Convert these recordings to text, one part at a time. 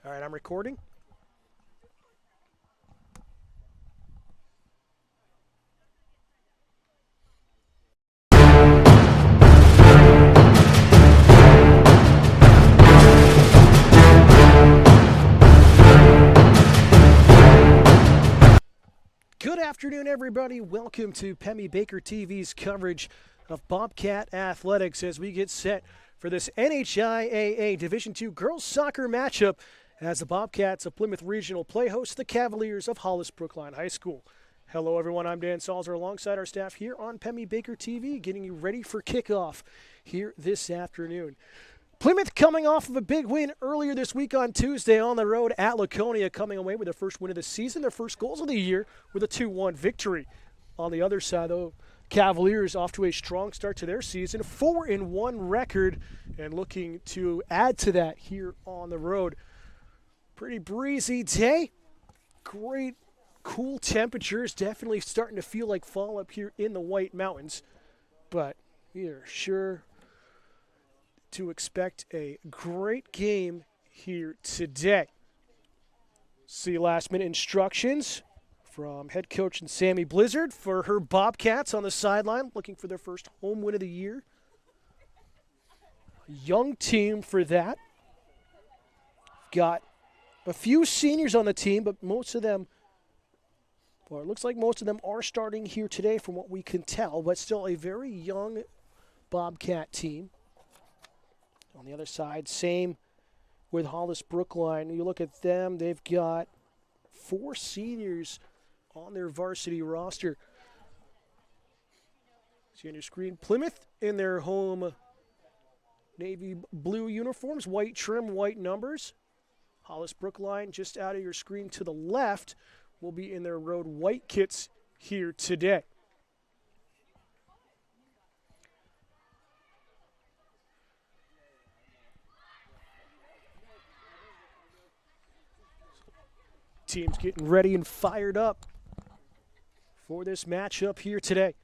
All right, I'm recording. Good afternoon, everybody. Welcome to Pemmy Baker TV's coverage of Bobcat Athletics as we get set for this NHIAA Division II girls soccer matchup as the Bobcats of Plymouth Regional play host the Cavaliers of Hollis Brookline High School. Hello, everyone. I'm Dan Salzer alongside our staff here on Pemmy Baker TV, getting you ready for kickoff here this afternoon. Plymouth coming off of a big win earlier this week on Tuesday on the road at Laconia, coming away with their first win of the season, their first goals of the year with a 2-1 victory. On the other side, though, Cavaliers off to a strong start to their season, 4-1 record, and looking to add to that here on the road. Pretty breezy day, great cool temperatures, definitely starting to feel like fall up here in the White Mountains, but we are sure to expect a great game here today. See last-minute instructions from head coach and Sammy Blizzard for her Bobcats on the sideline, looking for their first home win of the year. A young team for that. Got a few seniors on the team, but most of them, well, it looks like most of them are starting here today from what we can tell, but still a very young Bobcat team. On the other side, same with Hollis Brookline. You look at them, they've got 4 seniors on their varsity roster. See on your screen, Plymouth in their home navy blue uniforms, white trim, white numbers. Hollis Brookline, just out of your screen to the left, will be in their road white kits here today. Teams getting ready and fired up for this matchup here today.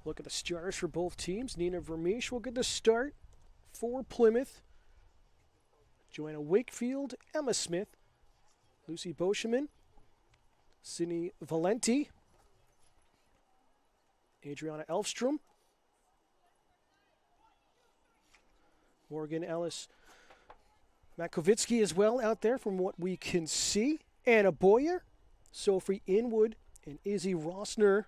Look at the starters for both teams. Nina Vermeesh will get the start for Plymouth. Joanna Wakefield, Emma Smith, Lucy Boscheman, Sydney Valenti, Adriana Elfstrom, Morgan Ellis Makovitsky as well out there from what we can see. Anna Boyer, Sophie Inwood, and Izzy Rossner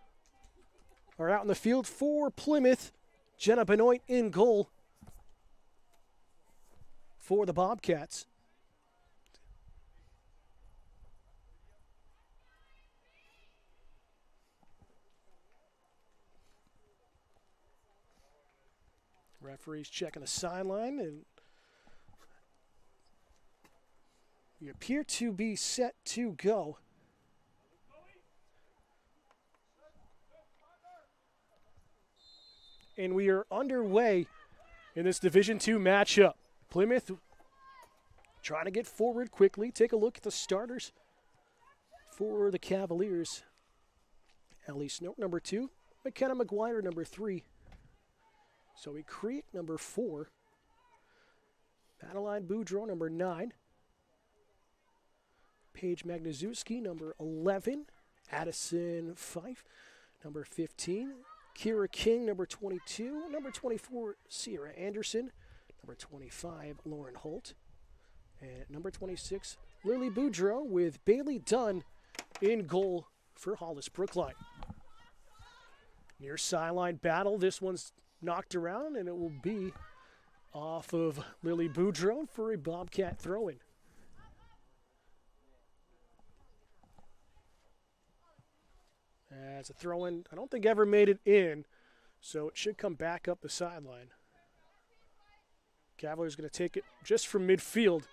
are out in the field for Plymouth. Jenna Benoit in goal for the Bobcats. Referees checking the sideline, and we appear to be set to go. And we are underway in this Division II matchup. Plymouth trying to get forward quickly. Take a look at the starters for the Cavaliers. Ellie Snoke, number 2. McKenna McGuire, number 3. Zoe Creek, number 4. Madeline Boudreau, number 9. Paige Magnazuski, number 11. Addison Fife, number 15. Kira King, number 22. Number 24, Sierra Anderson. Number 25, Lauren Holt. And number 26, Lily Boudreau, with Bailey Dunn in goal for Hollis Brookline. Near sideline battle. This one's knocked around, and it will be off of Lily Boudreau for a Bobcat throw-in. As a throw-in, I don't think ever made it in, so it should come back up the sideline. Cavaliers going to take it just from midfield.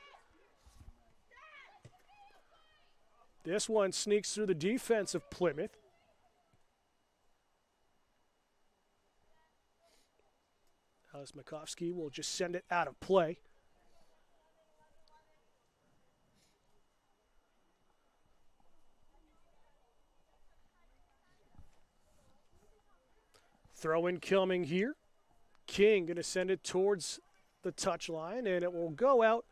This one sneaks through the defense of Plymouth. Alice Makovsky will just send it out of play. Throw in coming here. King going to send it towards the touchline, and it will go out.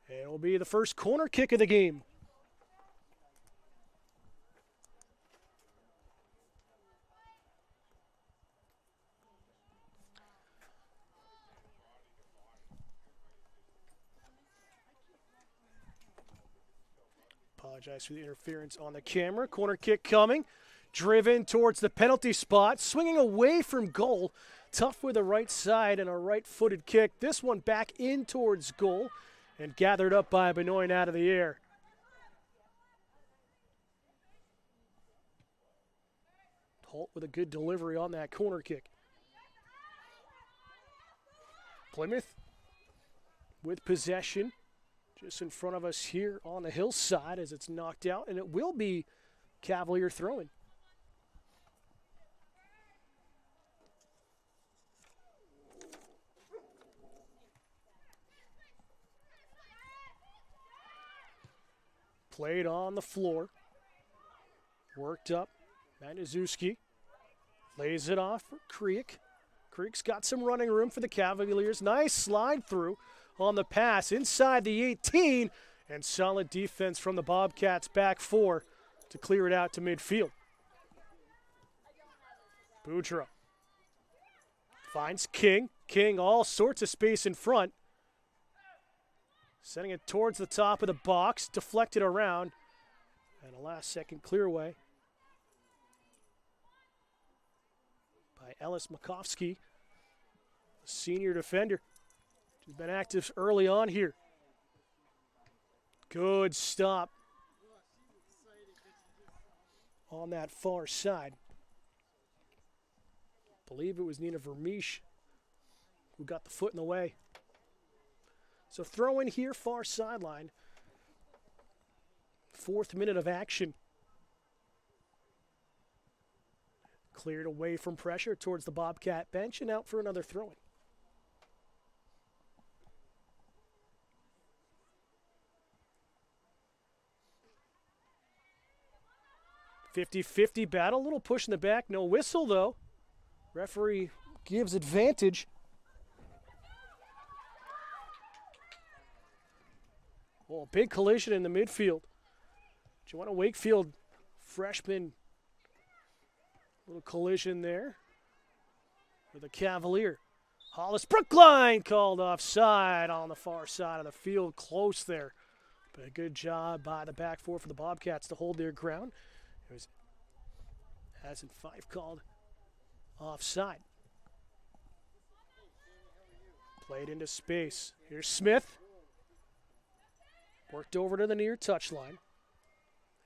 And it will be the first corner kick of the game. Apologize for the interference on the camera. Corner kick coming. Driven towards the penalty spot. Swinging away from goal. Tough with the right side and a right-footed kick. This one back in towards goal and gathered up by Benoit out of the air. Holt with a good delivery on that corner kick. Plymouth with possession. Just in front of us here on the hillside as it's knocked out, and it will be Cavalier throwing. Played on the floor. Worked up. Maniszewski lays it off for Creek. Creek's got some running room for the Cavaliers. Nice slide through on the pass inside the 18, and solid defense from the Bobcats back four to clear it out to midfield. Boudreau finds King. King all sorts of space in front. Sending it towards the top of the box, deflected around, and a last-second clear away by Ellis Makovsky, a senior defender. He's been active early on here. Good stop on that far side. I believe it was Nina Vermeesh who got the foot in the way. So throw in here, far sideline. 4th minute of action. Cleared away from pressure towards the Bobcat bench and out for another throw-in. 50-50 battle, a little push in the back, no whistle though. Referee gives advantage. Oh, big collision in the midfield. Joanna Wakefield, freshman, little collision there with a Cavalier. Hollis, Brookline called offside on the far side of the field, close there. But a good job by the back four for the Bobcats to hold their ground. It was Hasn't Fife called offside. Played into space. Here's Smith. Worked over to the near touchline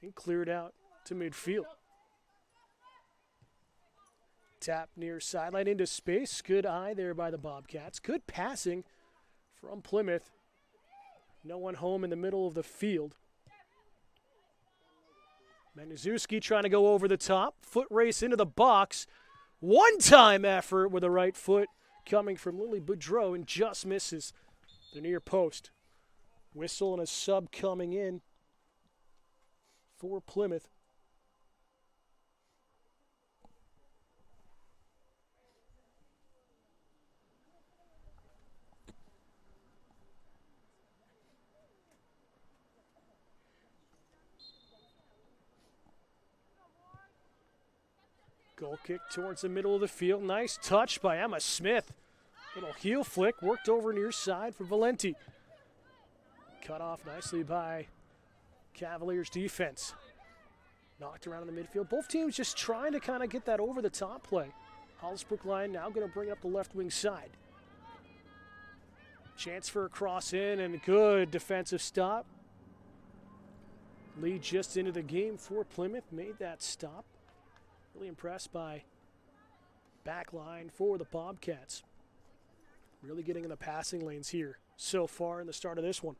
and cleared out to midfield. Tap near sideline into space. Good eye there by the Bobcats. Good passing from Plymouth. No one home in the middle of the field. Maniszewski trying to go over the top. Foot race into the box. One-time effort with the right foot coming from Lily Boudreau and just misses the near post. Whistle and a sub coming in for Plymouth. Goal kick towards the middle of the field. Nice touch by Emma Smith. Little heel flick, worked over near side for Valenti. Cut off nicely by Cavaliers defense. Knocked around in the midfield. Both teams just trying to kind of get that over the top play. Hollis Brookline now going to bring up the left wing side. Chance for a cross in and good defensive stop. Lead just into the game for Plymouth. Made that stop. Really impressed by back line for the Bobcats. Really getting in the passing lanes here so far in the start of this one.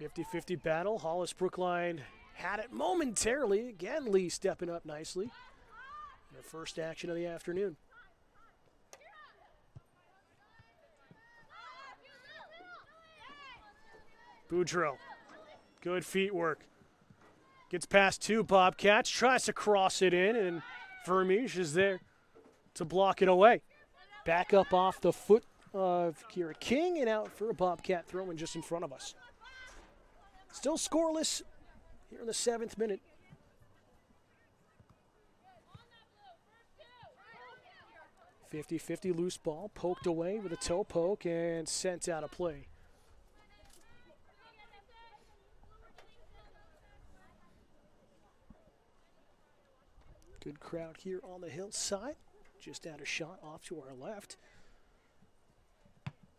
.50-50 battle. Hollis Brookline had it momentarily. Again, Lee stepping up nicely. In her first action of the afternoon. Boudreau Good feet work. Gets past two Bobcats, tries to cross it in, and Vermeesh is there to block it away. Back up off the foot of Kira King and out for a Bobcat throw-in just in front of us. Still scoreless here in the 7th minute. – 50-50 loose ball, poked away with a toe poke and sent out of play. Good crowd here on the hillside. Just out a shot off to our left.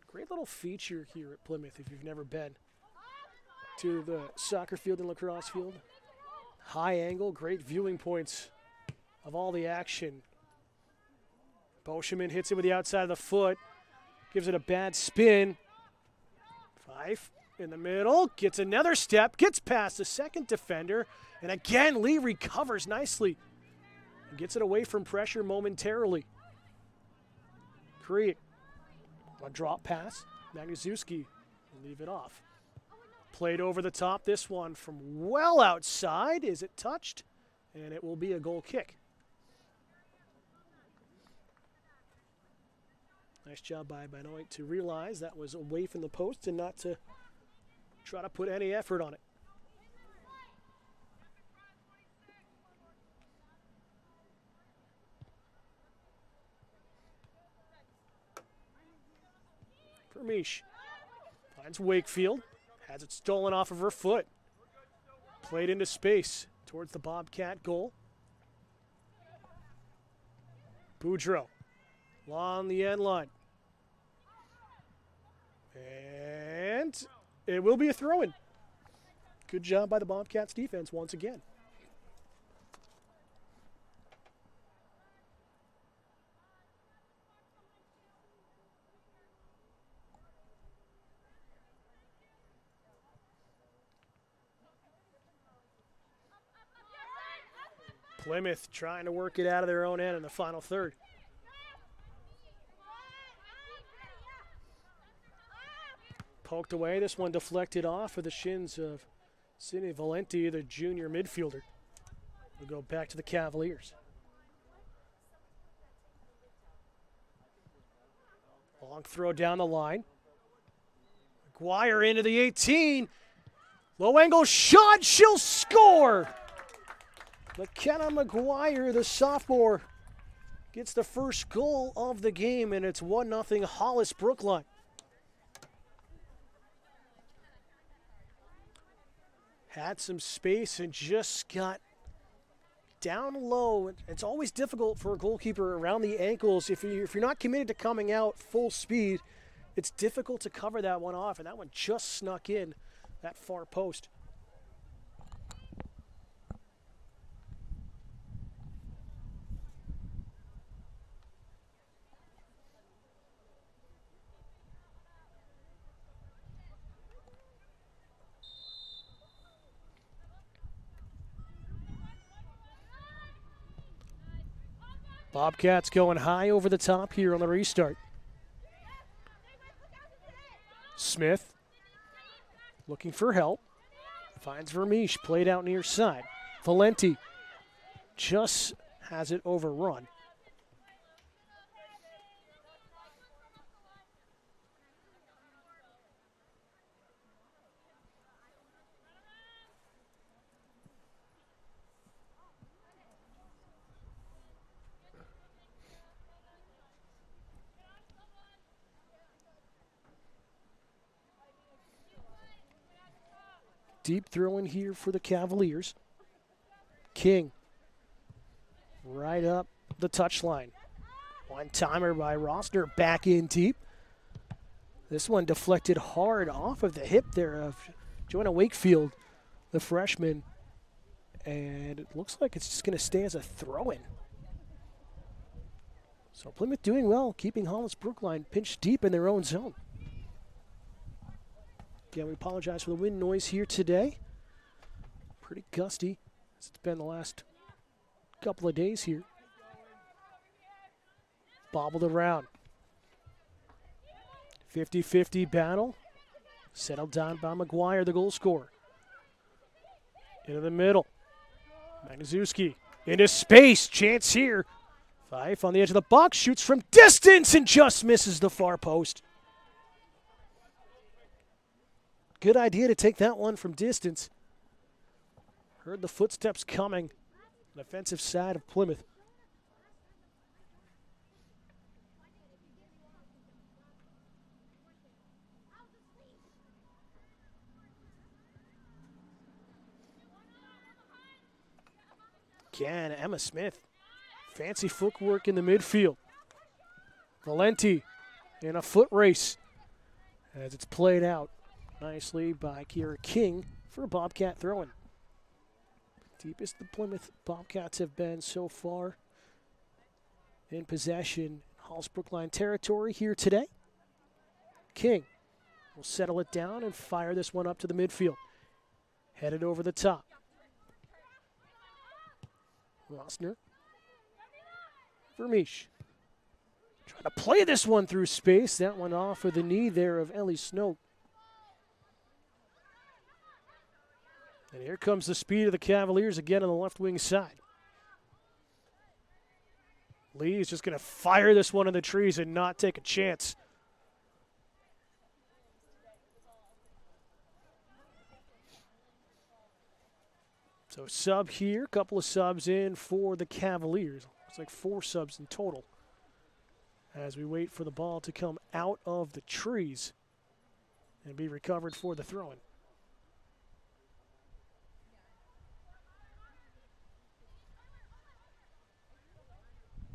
Great little feature here at Plymouth if you've never been to the soccer field and lacrosse field. High angle, great viewing points of all the action. Boscheman hits it with the outside of the foot, gives it a bad spin. Fife in the middle, gets another step, gets past the second defender, and again Lee recovers nicely and gets it away from pressure momentarily. Creed, a drop pass, Magnuszewski will leave it off. Played over the top, this one from well outside. Is it touched? And it will be a goal kick. Nice job by Benoit to realize that was away from the post and not to try to put any effort on it. Vermeesh finds Wakefield, has it stolen off of her foot. Played into space towards the Bobcat goal. Boudreau along the end line. And it will be a throw-in. Good job by the Bobcats defense once again. Plymouth trying to work it out of their own end in the final third. Poked away, this one deflected off of the shins of Sidney Valenti, the junior midfielder. We'll go back to the Cavaliers. Long throw down the line. McGuire into the 18. Low angle shot, she'll score! McKenna McGuire, the sophomore, gets the first goal of the game, and it's 1-0 Hollis Brookline. Had some space and just got down low. It's always difficult for a goalkeeper around the ankles. If you're not committed to coming out full speed, it's difficult to cover that one off, and that one just snuck in that far post. Bobcats going high over the top here on the restart. Smith looking for help. Finds Vermeesh, played out near side. Valenti just has it overrun. Deep throw in here for the Cavaliers. King right up the touchline. One-timer by Rosner, back in deep. This one deflected hard off of the hip there of Joanna Wakefield, the freshman. And it looks like it's just going to stay as a throw-in. So Plymouth doing well, keeping Hollis Brookline pinched deep in their own zone. Again, we apologize for the wind noise here today. Pretty gusty as it's been the last couple of days here. Bobbled around. 50-50 battle. Settled down by McGuire, the goal scorer. Into the middle. Magnuszewski into space. Chance here. Fife on the edge of the box. Shoots from distance and just misses the far post. Good idea to take that one from distance. Heard the footsteps coming. On the offensive side of Plymouth. Again, Emma Smith. Fancy footwork in the midfield. Valenti in a foot race as it's played out nicely by Kiera King for a Bobcat throw-in. Deepest the Plymouth Bobcats have been so far in possession. Hollis Brookline territory here today. King will settle it down and fire this one up to the midfield. Headed over the top. Rossner. Vermeesh. Trying to play this one through space. That one off of the knee there of Ellie Snoke. And here comes the speed of the Cavaliers again on the left wing side. Lee is just going to fire this one in the trees and not take a chance. So sub here, couple of subs in for the Cavaliers. Looks like 4 subs in total as we wait for the ball to come out of the trees and be recovered for the throw-in.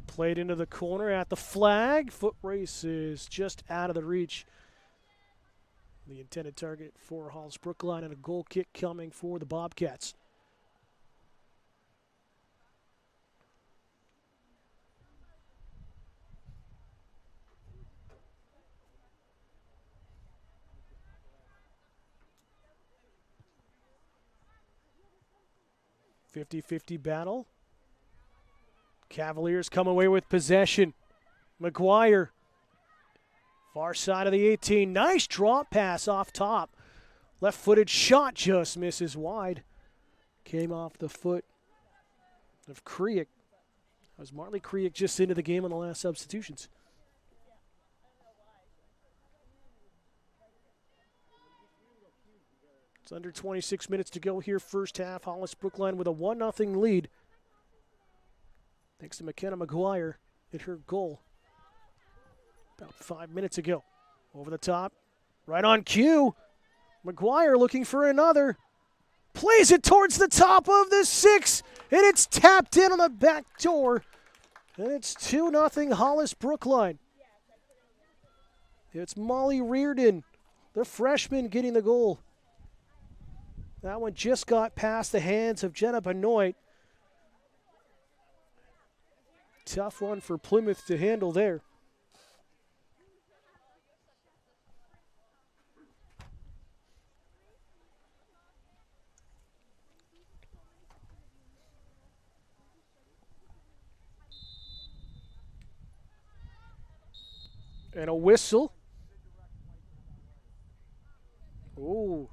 Played into the corner at the flag. Foot race is just out of the reach. The intended target for Hollis Brookline and a goal kick coming for the Bobcats. .50-50 battle. Cavaliers come away with possession. McGuire, far side of the 18. Nice drop pass off top. Left-footed shot just misses wide. Came off the foot of Kriek. That was Marley Kriek just into the game on the last substitutions. It's under 26 minutes to go here, first half. Hollis Brookline with a 1-0 lead. Thanks to McKenna McGuire at her goal about 5 minutes ago. Over the top, right on cue. McGuire looking for another. Plays it towards the top of the 6, and it's tapped in on the back door. And it's 2-0 Hollis Brookline. It's Molly Reardon, the freshman, getting the goal. That one just got past the hands of Jenna Benoit. Tough one for Plymouth to handle there. And a whistle. Ooh.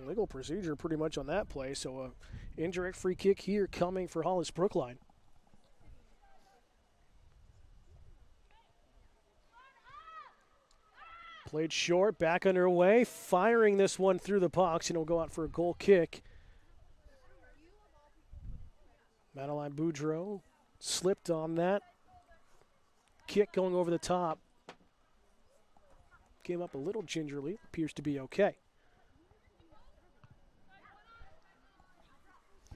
Legal procedure pretty much on that play, so a indirect free kick here coming for Hollis Brookline. Played short, back underway, firing this one through the box, and it'll go out for a goal kick. Madeline Boudreau slipped on that. Kick going over the top. Came up a little gingerly, appears to be okay.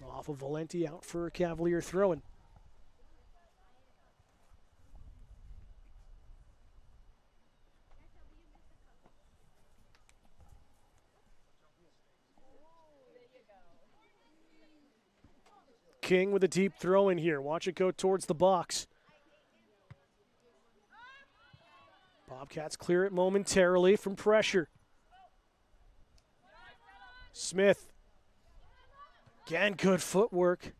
Off of Valenti, out for a Cavalier throw-in. King with a deep throw in here. Watch it go towards the box. Bobcats clear it momentarily from pressure. Smith. Again, good footwork.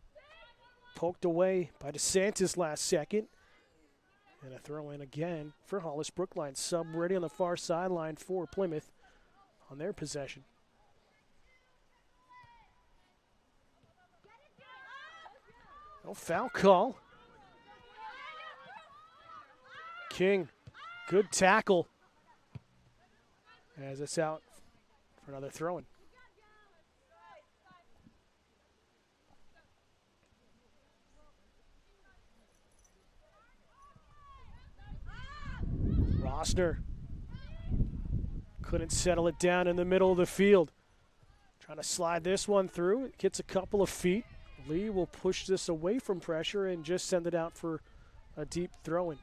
Poked away by DeSantis last second. And a throw in again for Hollis Brookline. Sub ready on the far sideline for Plymouth on their possession. No foul call. King, good tackle. As it's out for another throw-in. Rossner couldn't settle it down in the middle of the field. Trying to slide this one through. It gets a couple of feet. Lee will push this away from pressure and just send it out for a deep throw-in.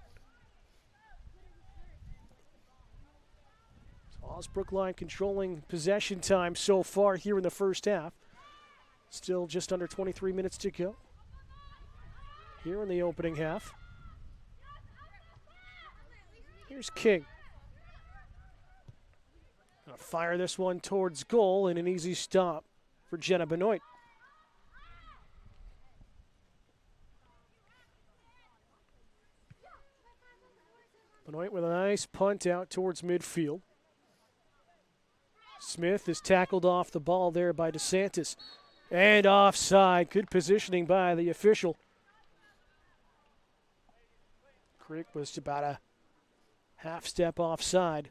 So Hollis Brookline controlling possession time so far here in the first half. Still just under 23 minutes to go here in the opening half. Here's King. Gonna fire this one towards goal and an easy stop for Jenna Benoit. Benoit with a nice punt out towards midfield. Smith is tackled off the ball there by DeSantis. And offside. Good positioning by the official. Creek was about a half step offside.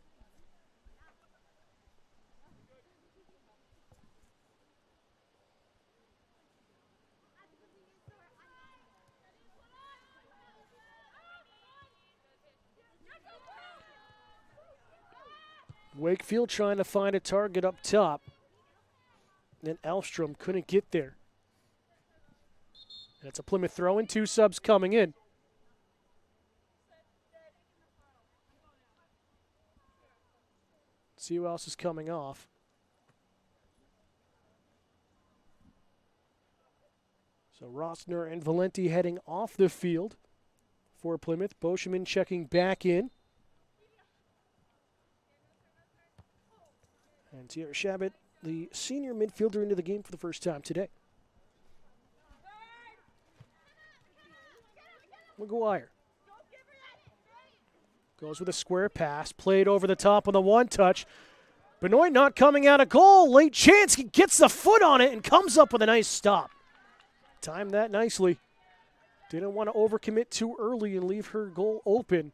Wakefield trying to find a target up top. And then Elfstrom couldn't get there. And it's a Plymouth throw-in, 2 subs coming in. See who else is coming off. So Rossner and Valenti heading off the field for Plymouth. Boscheman checking back in. And Tierra Shabbat, the senior midfielder, into the game for the first time today. McGuire goes with a square pass, played over the top on the one touch. Benoit not coming out of goal. Late chance, he gets the foot on it and comes up with a nice stop. Timed that nicely. Didn't want to overcommit too early and leave her goal open.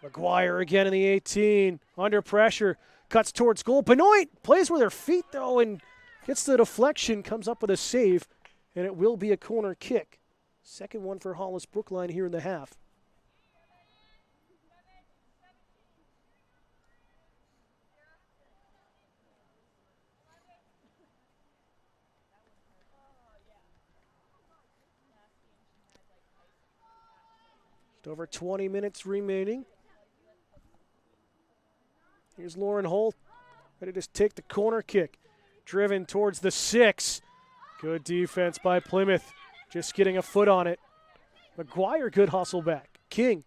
McGuire again in the 18, under pressure, cuts towards goal. Benoit plays with her feet though and gets the deflection, comes up with a save, and it will be a corner kick. Second one for Hollis Brookline here in the half. Just over 20 minutes remaining. Here's Lauren Holt, ready to take the corner kick. Driven towards the 6. Good defense by Plymouth. Just getting a foot on it. McGuire, good hustle back. King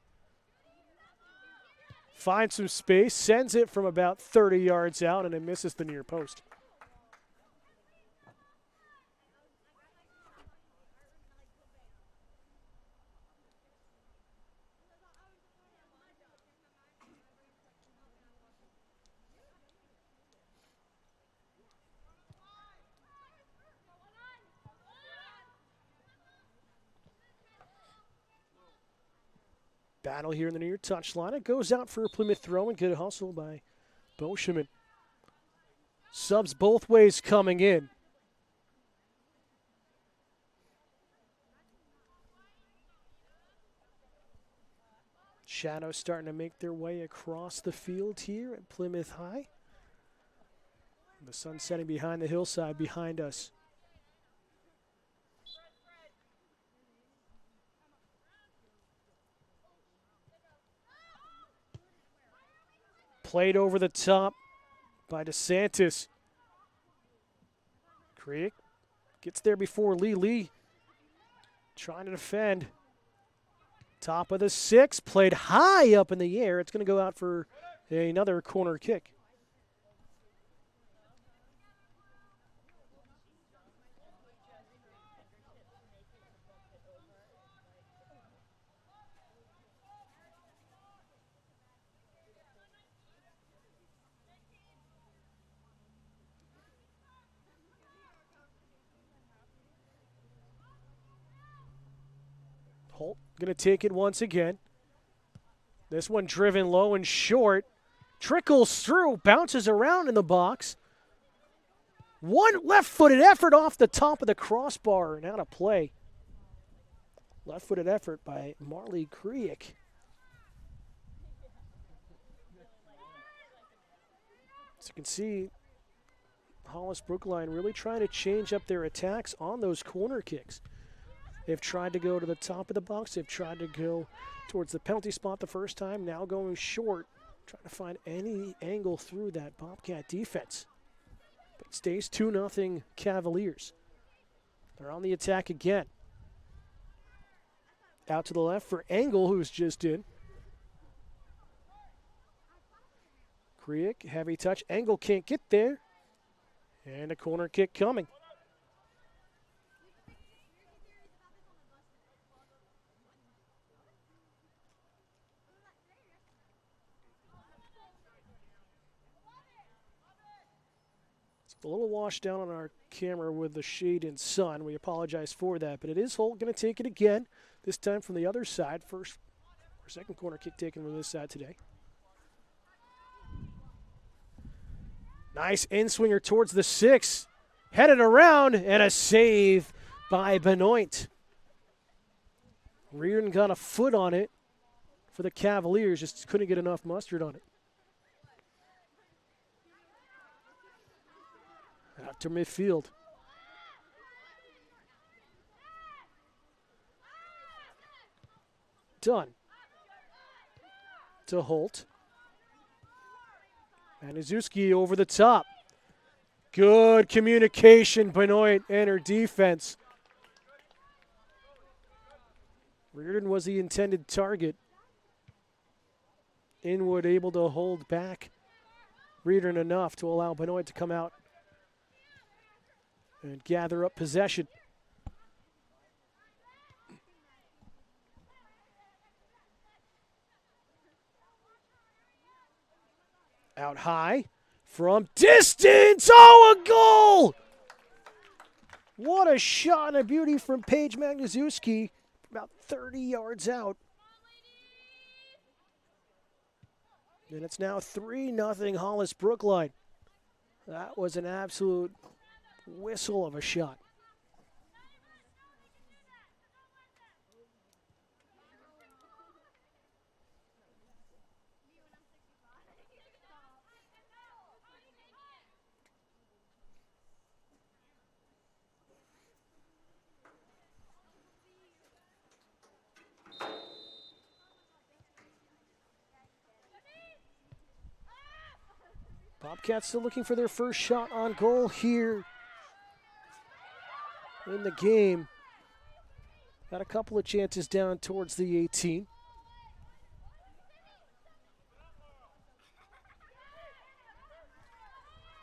finds some space, sends it from about 30 yards out, and it misses the near post. Battle here in the near touchline. It goes out for a Plymouth throw and good hustle by Boscheman. Subs both ways coming in. Shadows starting to make their way across the field here at Plymouth High. The sun setting behind the hillside behind us. Played over the top by DeSantis. Creek gets there before Lee. Lee trying to defend. Top of the 6, played high up in the air. It's going to go out for another corner kick. Holt going to take it once again. This one driven low and short. Trickles through, bounces around in the box. One left-footed effort off the top of the crossbar and out of play. Left-footed effort by Marley Kriek. As you can see, Hollis Brookline really trying to change up their attacks on those corner kicks. They've tried to go to the top of the box. They've tried to go towards the penalty spot the first time, now going short, trying to find any angle through that Bobcat defense. But it stays 2-0 Cavaliers. They're on the attack again. Out to the left for Engel, who's just in. Kriek, heavy touch. Engel can't get there. And a corner kick coming. A little washed down on our camera with the shade and sun. We apologize for that, but it is Holt going to take it again, this time from the other side. First or second corner kick taken from this side today. Nice in-swinger towards the 6. Headed around, and a save by Benoit. Reardon got a foot on it for the Cavaliers, just couldn't get enough mustard on it. Out to midfield. Done. To Holt. Maniszewski over the top. Good communication, Benoit and her defense. Reardon was the intended target. Inwood able to hold back Reardon enough to allow Benoit to come out and gather up possession. Out high from distance. Oh, a goal! What a shot and a beauty from Paige Maniszewski, about 30 yards out. And it's now 3-0 Hollis Brookline. That was an absolute whistle of a shot. Bobcats still looking for their first shot on goal here in the game. Got a couple of chances down towards the 18.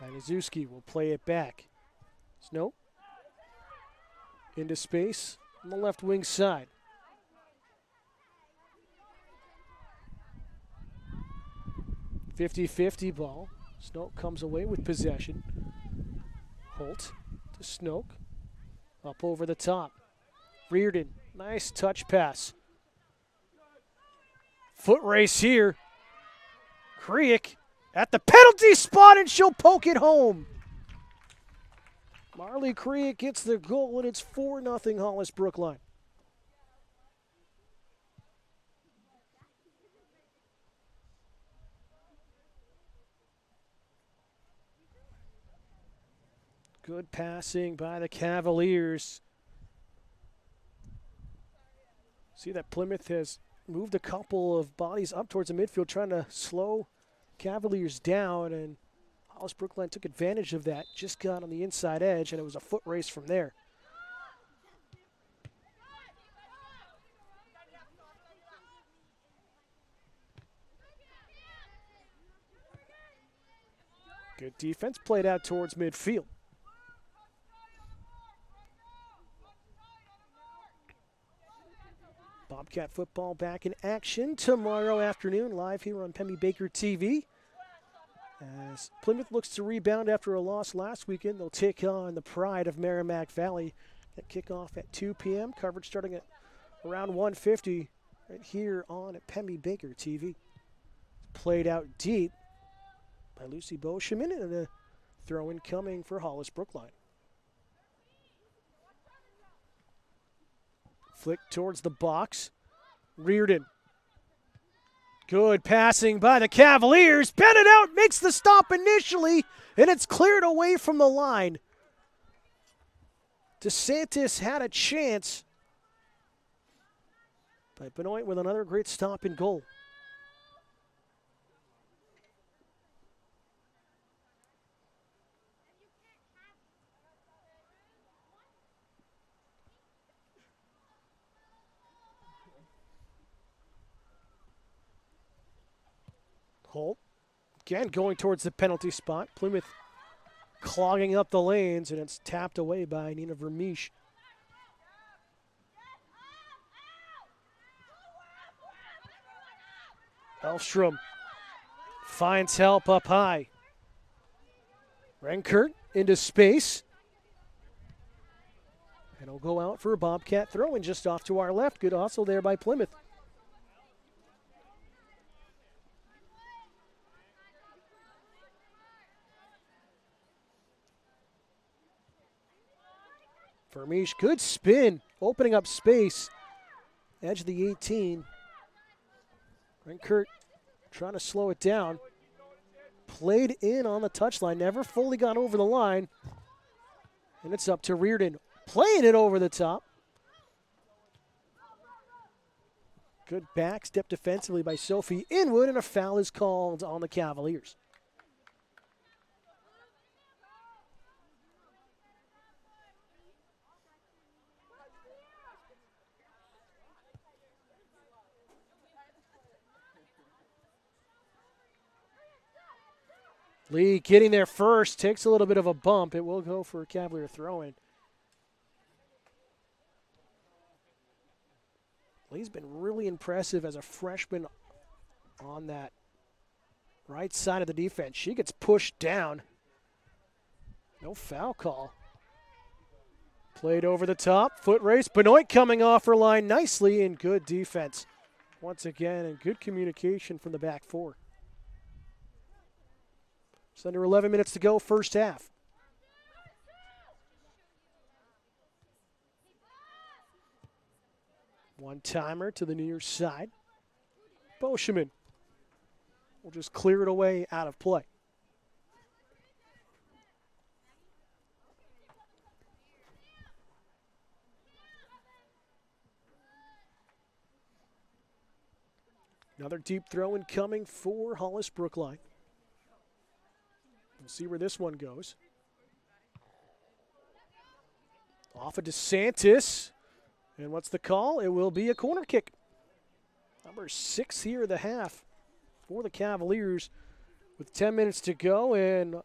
Maniszewski will play it back. Snow into space on the left wing side. .50-50 ball. Snoke comes away with possession. Holt to Snoke. Up over the top. Reardon, nice touch pass. Foot race here. Kriek at the penalty spot, and she'll poke it home. Marley Kriek gets the goal, and it's 4-0 Hollis Brookline. Good passing by the Cavaliers. See that Plymouth has moved a couple of bodies up towards the midfield, trying to slow Cavaliers down, and Hollis Brookline took advantage of that. Just got on the inside edge, and it was a foot race from there. Good defense played out towards midfield. Bobcat football back in action tomorrow afternoon, live here on Pemmy Baker TV. As Plymouth looks to rebound after a loss last weekend, they'll take on the Pride of Merrimack Valley. That kickoff at 2 p.m. Coverage starting at around 150 right here on Pemmy Baker TV. Played out deep by Lucy Beauchemin, and a throw-in coming for Hollis Brookline. Flick towards the box. Reardon. Good passing by the Cavaliers. Bennett out, makes the stop initially, and it's cleared away from the line. DeSantis had a chance, but Benoit with another great stop and goal. Holt, again going towards the penalty spot. Plymouth clogging up the lanes, and it's tapped away by Nina Vermeesh. Elfstrom finds help up high. Renkert into space. And it'll go out for a Bobcat throw-in just off to our left. Good hustle there by Plymouth. Vermeesh, good spin, opening up space. Edge of the 18. Renkert trying to slow it down. Played in on the touchline, never fully got over the line. And it's up to Reardon, playing it over the top. Good back step defensively by Sophie Inwood, and a foul is called on the Cavaliers. Lee getting there first, takes a little bit of a bump. It will go for a Cavalier throw-in. Lee's been really impressive as a freshman on that right side of the defense. She gets pushed down. No foul call. Played over the top, foot race. Benoit coming off her line nicely, and good defense once again, and good communication from the back four. It's under 11 minutes to go, first half. One-timer to the near side. Beauchemin will just clear it away out of play. Another deep throw-in coming for Hollis Brookline. We'll see where this one goes. Off of DeSantis. And what's the call? It will be a corner kick. Number 6 here of the half for the Cavaliers with 10 minutes to go and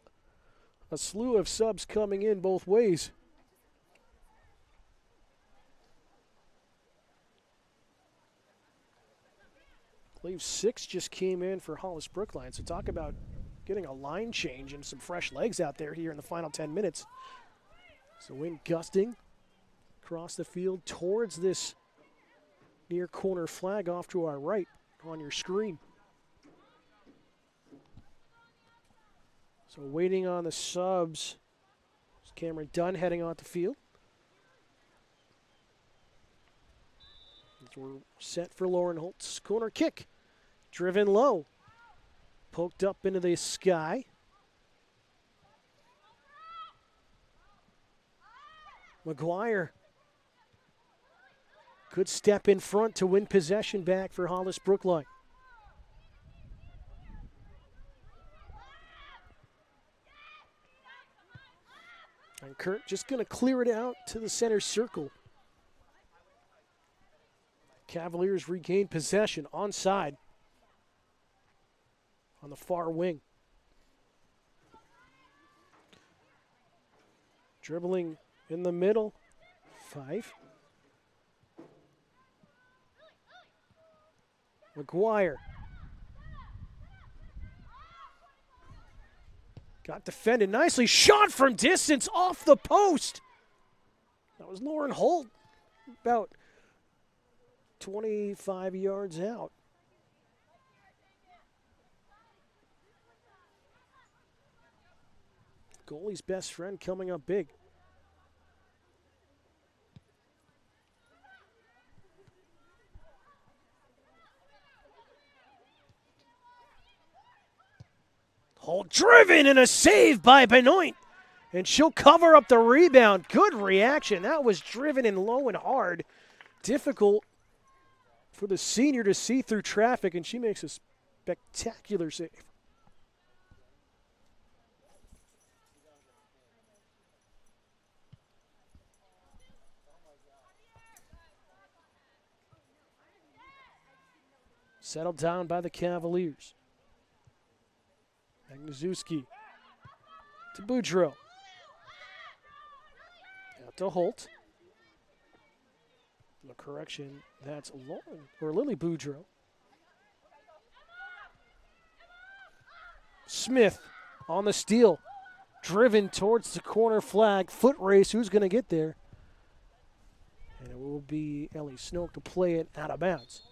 a slew of subs coming in both ways. I believe 6 just came in for Hollis Brookline. So talk about getting a line change and some fresh legs out there here in the final 10 minutes. So wind gusting across the field towards this near corner flag off to our right on your screen. So waiting on the subs. Cameron Dunn heading off the field. As we're set for Lauren Holt's corner kick. Driven low. Poked up into the sky. McGuire. Good step in front to win possession back for Hollis Brookline. And Kurt just going to clear it out to the center circle. Cavaliers regain possession onside on the far wing. Dribbling in the middle. 5. McGuire. Got defended nicely. Shot from distance off the post. That was Lauren Holt. About 25 yards out. Goalie's best friend coming up big. Holt driven and a save by Benoit. And she'll cover up the rebound. Good reaction. That was driven in low and hard. Difficult for the senior to see through traffic, and she makes a spectacular save. Settled down by the Cavaliers. Magnuszewski to Boudreau. Out to Holt. No correction, that's Lily Boudreau. Smith on the steal. Driven towards the corner flag. Foot race, who's going to get there? And it will be Ellie Snoke to play it out of bounds.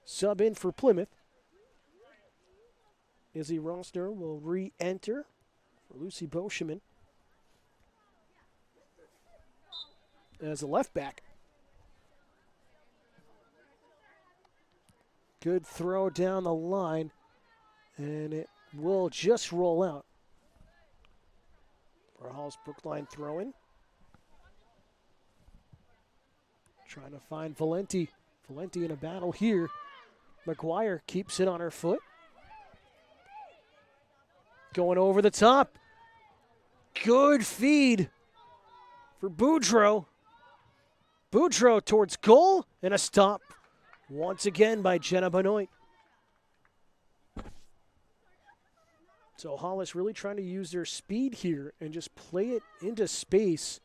Sub in for Plymouth. Izzy Rossner will re-enter for Lucy Boscheman as a left back. Good throw down the line, and it will just roll out. For a Hollis Brookline throw-in. Trying to find Valenti. Valenti in a battle here. McGuire keeps it on her foot. Going over the top. Good feed for Boudreau. Boudreau towards goal, and a stop once again by Jenna Benoit. So Hollis really trying to use their speed here and just play it into space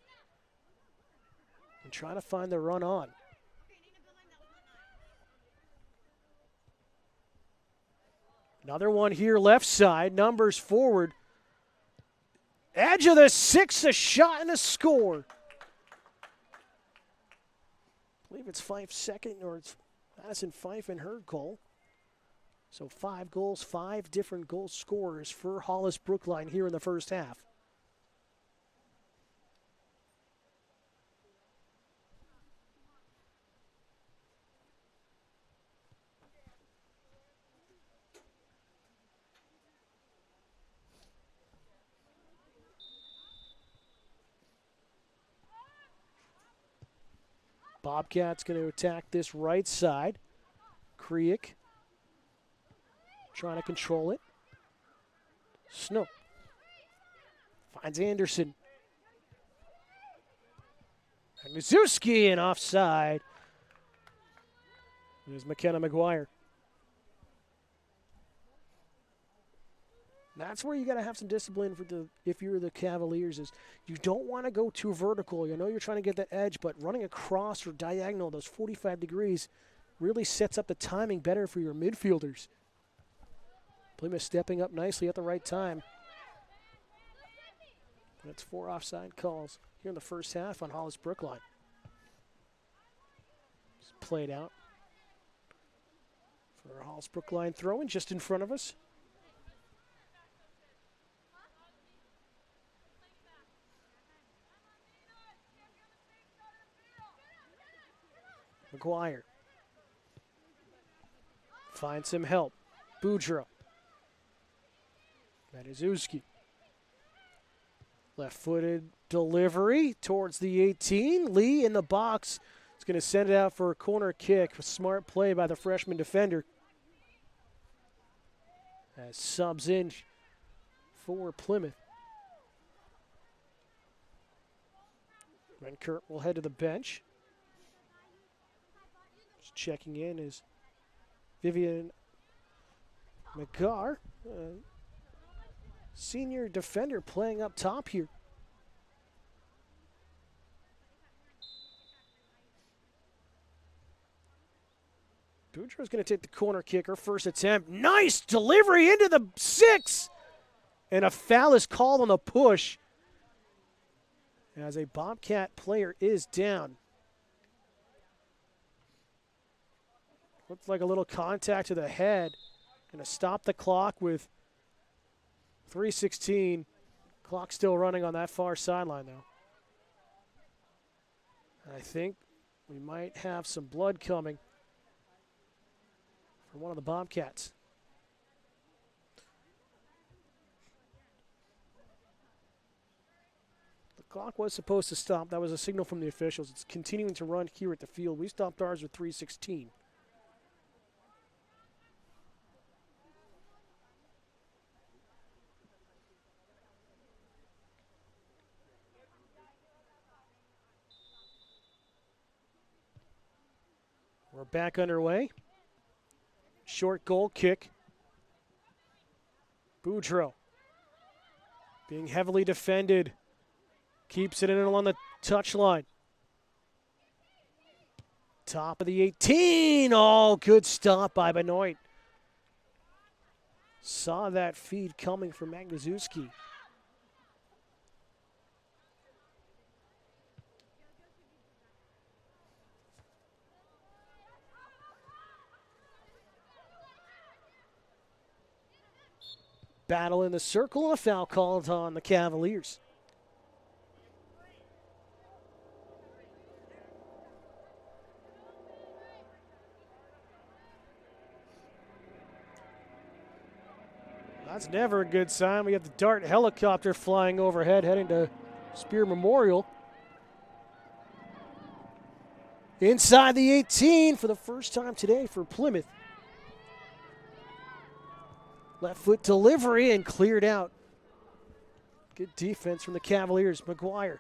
and trying to find the run on. Another one here left side, numbers forward. Edge of the 6, a shot and a score. I believe it's Fife's second, or it's Madison Fife and her goal. So 5 goals, 5 different goal scorers for Hollis Brookline here in the first half. Bobcats going to attack this right side. Kriek trying to control it. Snow finds Anderson. And Mizuski and offside. There's McKenna McGuire. That's where you got to have some discipline for if you're the Cavaliers. Is you don't want to go too vertical. You know you're trying to get that edge, but running across or diagonal, those 45 degrees, really sets up the timing better for your midfielders. Plymouth stepping up nicely at the right time. That's 4 offside calls here in the first half on Hollis Brookline. Just played out for Hollis Brookline throwing just in front of us. McGuire finds some help. Boudreau. Magnuszewski. Left-footed delivery towards the 18. Lee in the box is going to send it out for a corner kick. A smart play by the freshman defender. As subs in for Plymouth. Renkert will head to the bench. Checking in is Vivian McGarr, senior defender playing up top here. Boudreau's going to take the corner kick, her first attempt. Nice delivery into the 6! And a foul is called on the push. as a Bobcat player is down. Looks like a little contact to the head. Going to stop the clock with 3:16. Clock still running on that far sideline, though. I think we might have some blood coming from one of the Bobcats. The clock was supposed to stop. That was a signal from the officials. It's continuing to run here at the field. We stopped ours with 3:16. We're back underway. Short goal kick. Boudreaux being heavily defended. Keeps it in along the touchline. Top of the 18. Oh, good stop by Benoit. Saw that feed coming from Magnuszewski. Battle in the circle, a foul called on the Cavaliers. That's never a good sign. We have the Dart helicopter flying overhead, heading to Spear Memorial. Inside the 18 for the first time today for Plymouth. Left foot delivery and cleared out. Good defense from the Cavaliers. McGuire.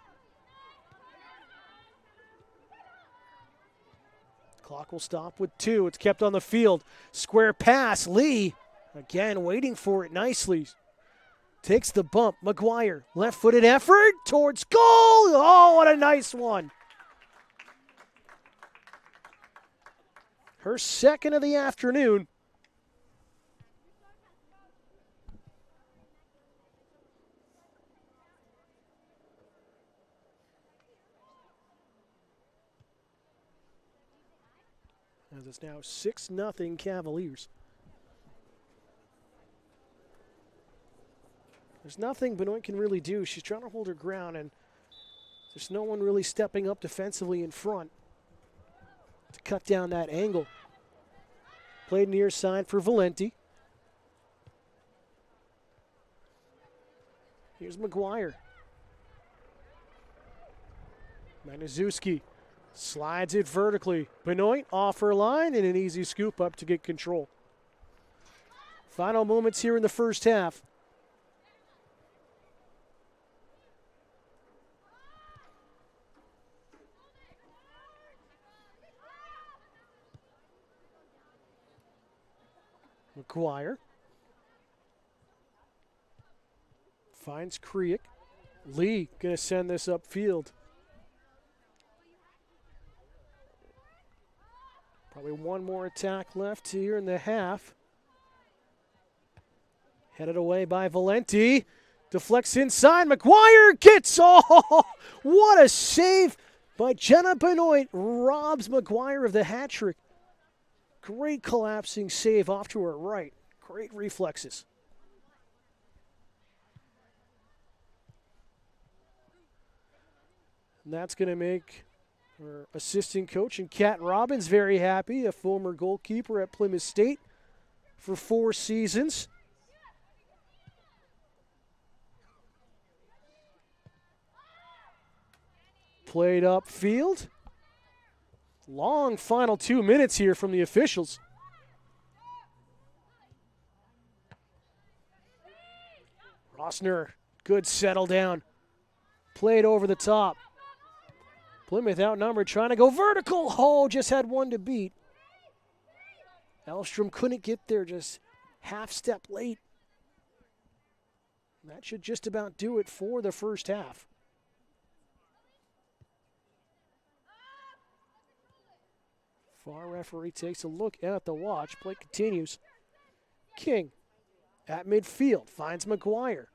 Clock will stop with 2. It's kept on the field. Square pass. Lee, again, waiting for it nicely. Takes the bump. McGuire, left-footed effort towards goal. Oh, what a nice one. Her second of the afternoon. As it's now 6-0 Cavaliers. There's nothing Benoit can really do. She's trying to hold her ground, and there's no one really stepping up defensively in front to cut down that angle. Played near side for Valenti. Here's McGuire. Magnuszewski slides it vertically. Benoit off her line and an easy scoop up to get control. Final moments here in the first half. McGuire finds Kriek. Lee going to send this upfield. Probably one more attack left here in the half. Headed away by Valenti. Deflects inside. McGuire gets, oh, what a save by Jenna Benoit. Robs McGuire of the hat trick. Great collapsing save off to her right. Great reflexes. And that's going to make our assistant coach and Kat Robbins very happy, a former goalkeeper at Plymouth State for 4 seasons. Played upfield. Long final 2 minutes here from the officials. Rossner, good settle down. Played over the top. Plymouth outnumbered, trying to go vertical. Oh, just had one to beat. Elstrom couldn't get there, just half step late. That should just about do it for the first half. VAR referee takes a look at the watch. Play continues. King at midfield finds McGuire.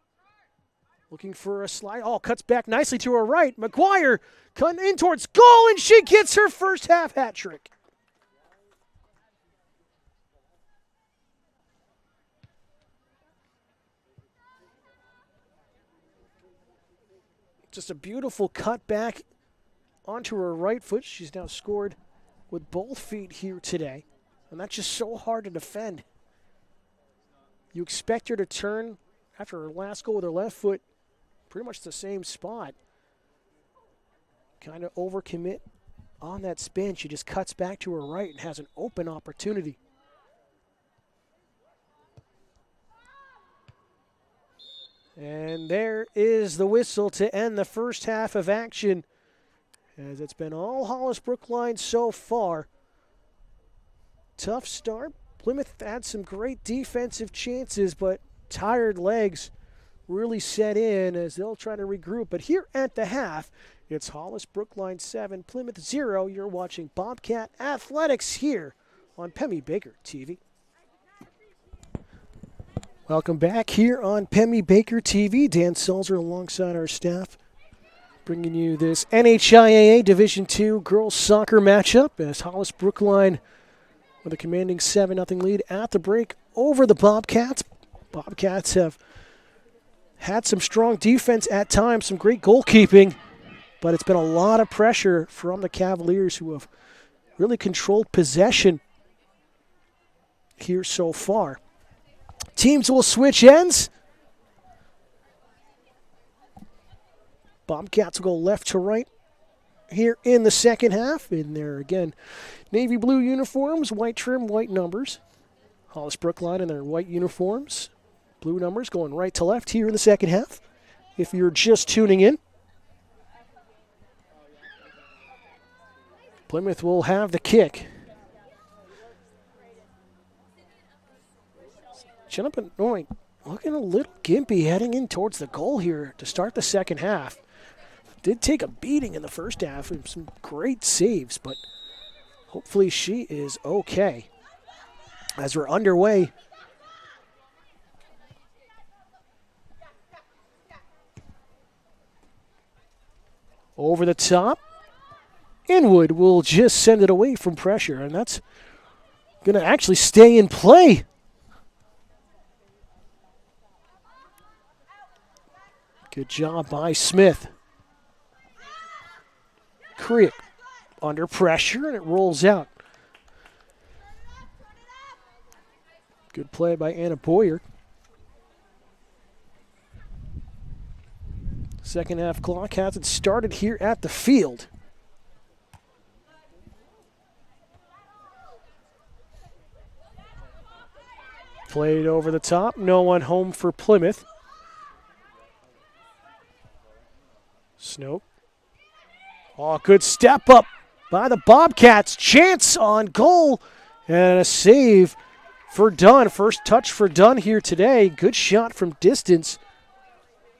Looking for a slide. Oh, cuts back nicely to her right. McGuire cutting in towards goal, and she gets her first half hat trick. Just a beautiful cut back onto her right foot. She's now scored with both feet here today, and that's just so hard to defend. You expect her to turn after her last goal with her left foot, pretty much the same spot. Kind of overcommit on that spin. She just cuts back to her right and has an open opportunity. And there is the whistle to end the first half of action, as it's been all Hollis Brookline so far. Tough start. Plymouth had some great defensive chances, but tired legs really set in as they'll try to regroup. But here at the half, it's Hollis Brookline 7, Plymouth 0. You're watching Bobcat Athletics here on Pemmy Baker TV. Welcome back here on Pemmy Baker TV. Dan Sulzer alongside our staff, bringing you this NHIAA Division II girls soccer matchup as Hollis Brookline with a commanding 7-0 lead at the break over the Bobcats. Bobcats have had some strong defense at times, some great goalkeeping, but it's been a lot of pressure from the Cavaliers, who have really controlled possession here so far. Teams will switch ends. Bobcats will go left to right here in the second half. In there again, navy blue uniforms, white trim, white numbers. Hollis Brookline in their white uniforms, blue numbers going right to left here in the second half. If you're just tuning in, Plymouth will have the kick. Chinnapan looking a little gimpy heading in towards the goal here to start the second half. Did take a beating in the first half and some great saves, but hopefully she is okay. As we're underway, over the top, Inwood will just send it away from pressure, and that's going to actually stay in play. Good job by Smith. Creek under pressure, and it rolls out. Good play by Anna Boyer. Second half clock hasn't started here at the field. Played over the top. No one home for Plymouth. Snoke. Oh, good step up by the Bobcats. Chance on goal and a save for Dunn. First touch for Dunn here today. Good shot from distance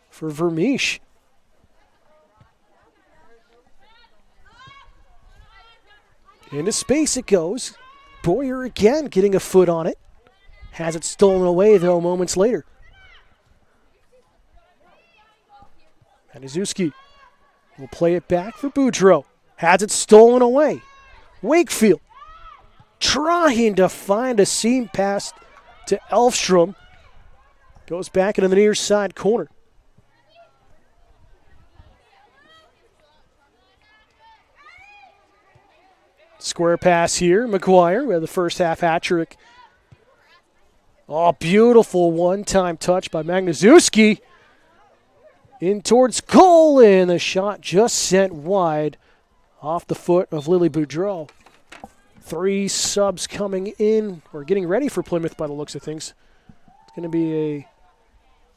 for Vermeesh. Into space it goes. Boyer again getting a foot on it. Has it stolen away, though, moments later. Maniszewski will play it back for Boudreau. Has it stolen away. Wakefield trying to find a seam pass to Elfstrom. Goes back into the near side corner. Square pass here. McGuire with the first half hat trick. Oh, beautiful one-time touch by Maniszewski. In towards goal, and the shot just sent wide off the foot of Lily Boudreau. 3 subs coming in, or getting ready for Plymouth by the looks of things. It's going to be a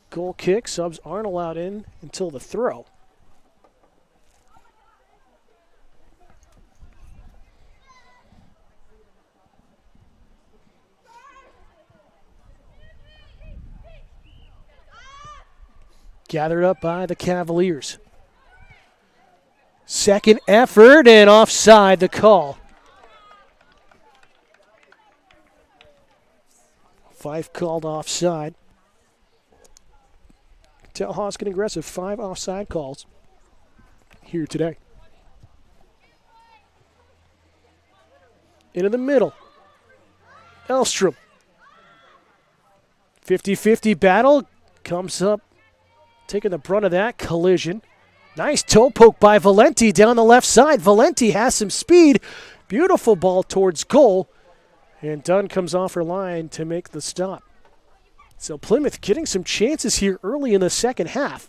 goal kick. Subs aren't allowed in until the throw. Gathered up by the Cavaliers. Second effort, and offside the call. Fife called offside. Tell Hollis getting aggressive. 5 offside calls here today. Into the middle. Elfstrom. 50-50 battle. Comes up, taking the brunt of that collision. Nice toe poke by Valenti down the left side. Valenti has some speed. Beautiful ball towards goal. And Dunn comes off her line to make the stop. So Plymouth getting some chances here early in the second half.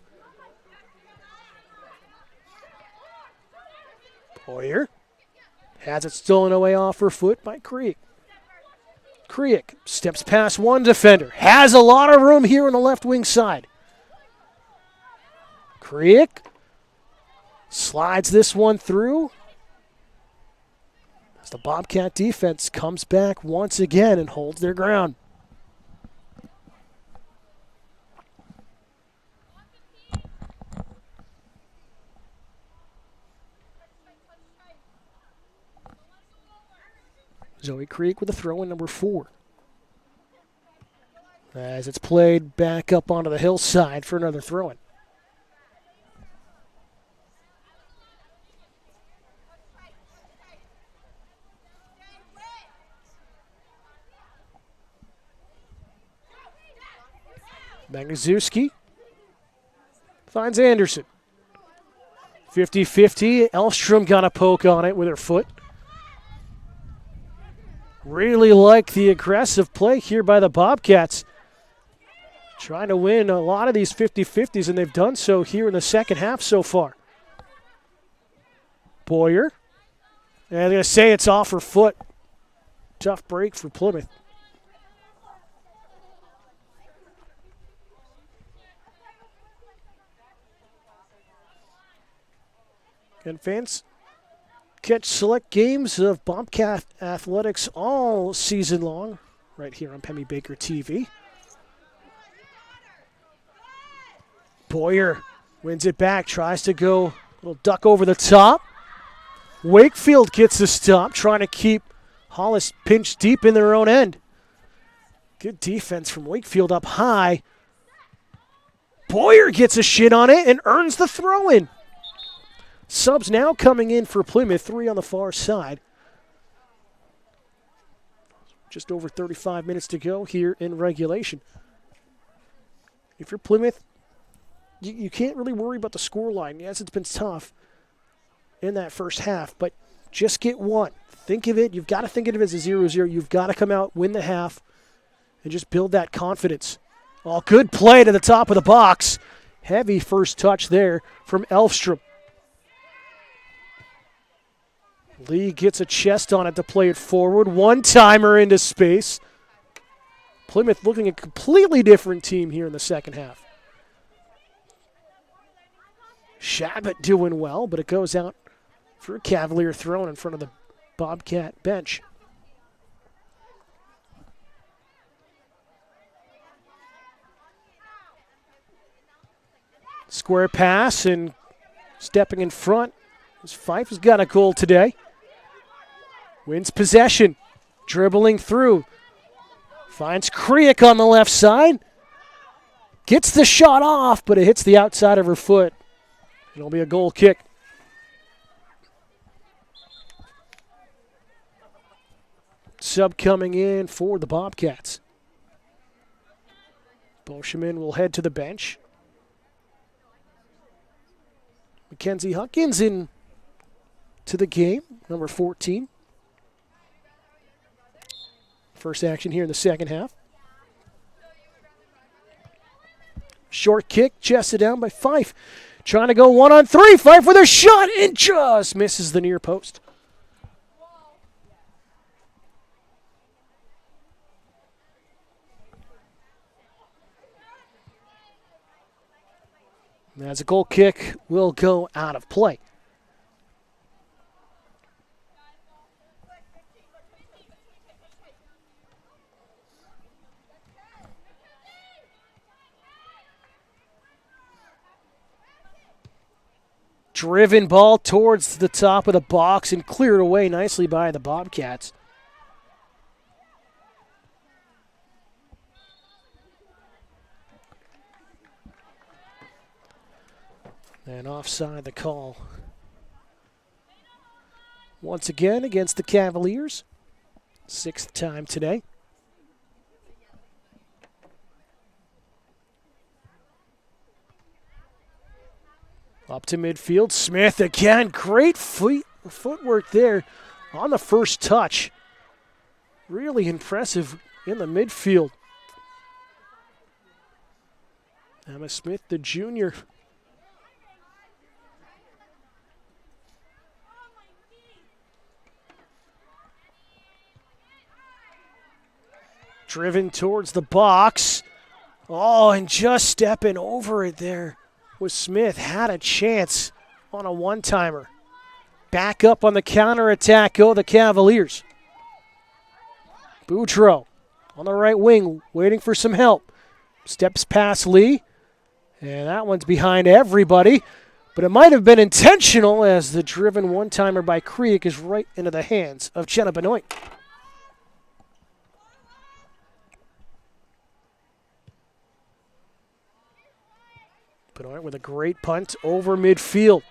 Boyer has it stolen away off her foot by Kriek. Kriek steps past one defender. Has a lot of room here on the left wing side. Kriek slides this one through. As the Bobcat defense comes back once again and holds their ground. Zoe Kriek with a throw in number 4. As it's played back up onto the hillside for another throw-in. Magnuszewski finds Anderson. 50-50. Elfstrom got a poke on it with her foot. Really like the aggressive play here by the Bobcats. Trying to win a lot of these 50-50s, and they've done so here in the second half so far. Boyer. And they're going to say it's off her foot. Tough break for Plymouth. And fans catch select games of Bobcat Athletics all season long right here on Pemmy Baker TV. Boyer wins it back, tries to go a little duck over the top. Wakefield gets the stop, trying to keep Hollis pinched deep in their own end. Good defense from Wakefield up high. Boyer gets a shin on it and earns the throw-in. Subs now coming in for Plymouth, 3 on the far side. Just over 35 minutes to go here in regulation. If you're Plymouth, you can't really worry about the scoreline. Yes, it's been tough in that first half, but just get one. Think of it. You've got to think of it as a 0-0. You've got to come out, win the half, and just build that confidence. Oh, good play to the top of the box. Heavy first touch there from Elfstrom. Lee gets a chest on it to play it forward. One-timer into space. Plymouth looking a completely different team here in the second half. Shabbat doing well, but it goes out for a Cavalier throw in front of the Bobcat bench. Square pass, and stepping in front. Fife has got a goal today. Wins possession. Dribbling through. Finds Kriek on the left side. Gets the shot off, but it hits the outside of her foot. It'll be a goal kick. Sub coming in for the Bobcats. Bolsheman will head to the bench. Mackenzie Huckins in to the game, number 14. First action here in the second half. Short kick, chested down by Fife. Trying to go 1-on-3. Fife with a shot and just misses the near post. As a goal kick will go out of play. Driven ball towards the top of the box and cleared away nicely by the Bobcats. And offside the call. Once again against the Cavaliers. 6th time today. Up to midfield. Smith again. Great footwork there on the first touch. Really impressive in the midfield. Emma Smith, the junior. Driven towards the box. Oh, and just stepping over it there was Smith. Had a chance on a one-timer. Back up on the counterattack go the Cavaliers. Boudreau on the right wing, waiting for some help. Steps past Lee. And that one's behind everybody. But it might have been intentional as the driven one-timer by Creek is right into the hands of Jenna Benoit. Benoit with a great punt over midfield.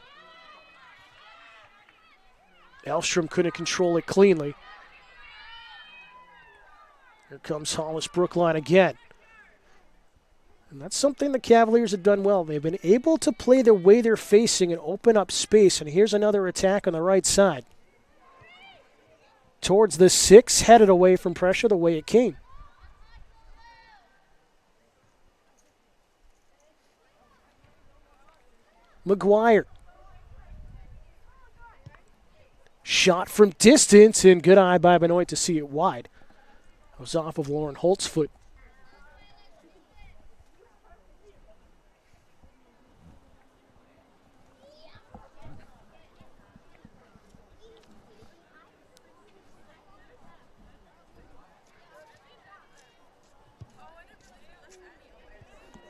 Elstrom couldn't control it cleanly. Here comes Hollis Brookline again. And that's something the Cavaliers have done well. They've been able to play the way they're facing and open up space. And here's another attack on the right side. Towards the 6, headed away from pressure the way it came. McGuire. Shot from distance, and good eye by Benoit to see it wide. It was off of Lauren Holt's foot.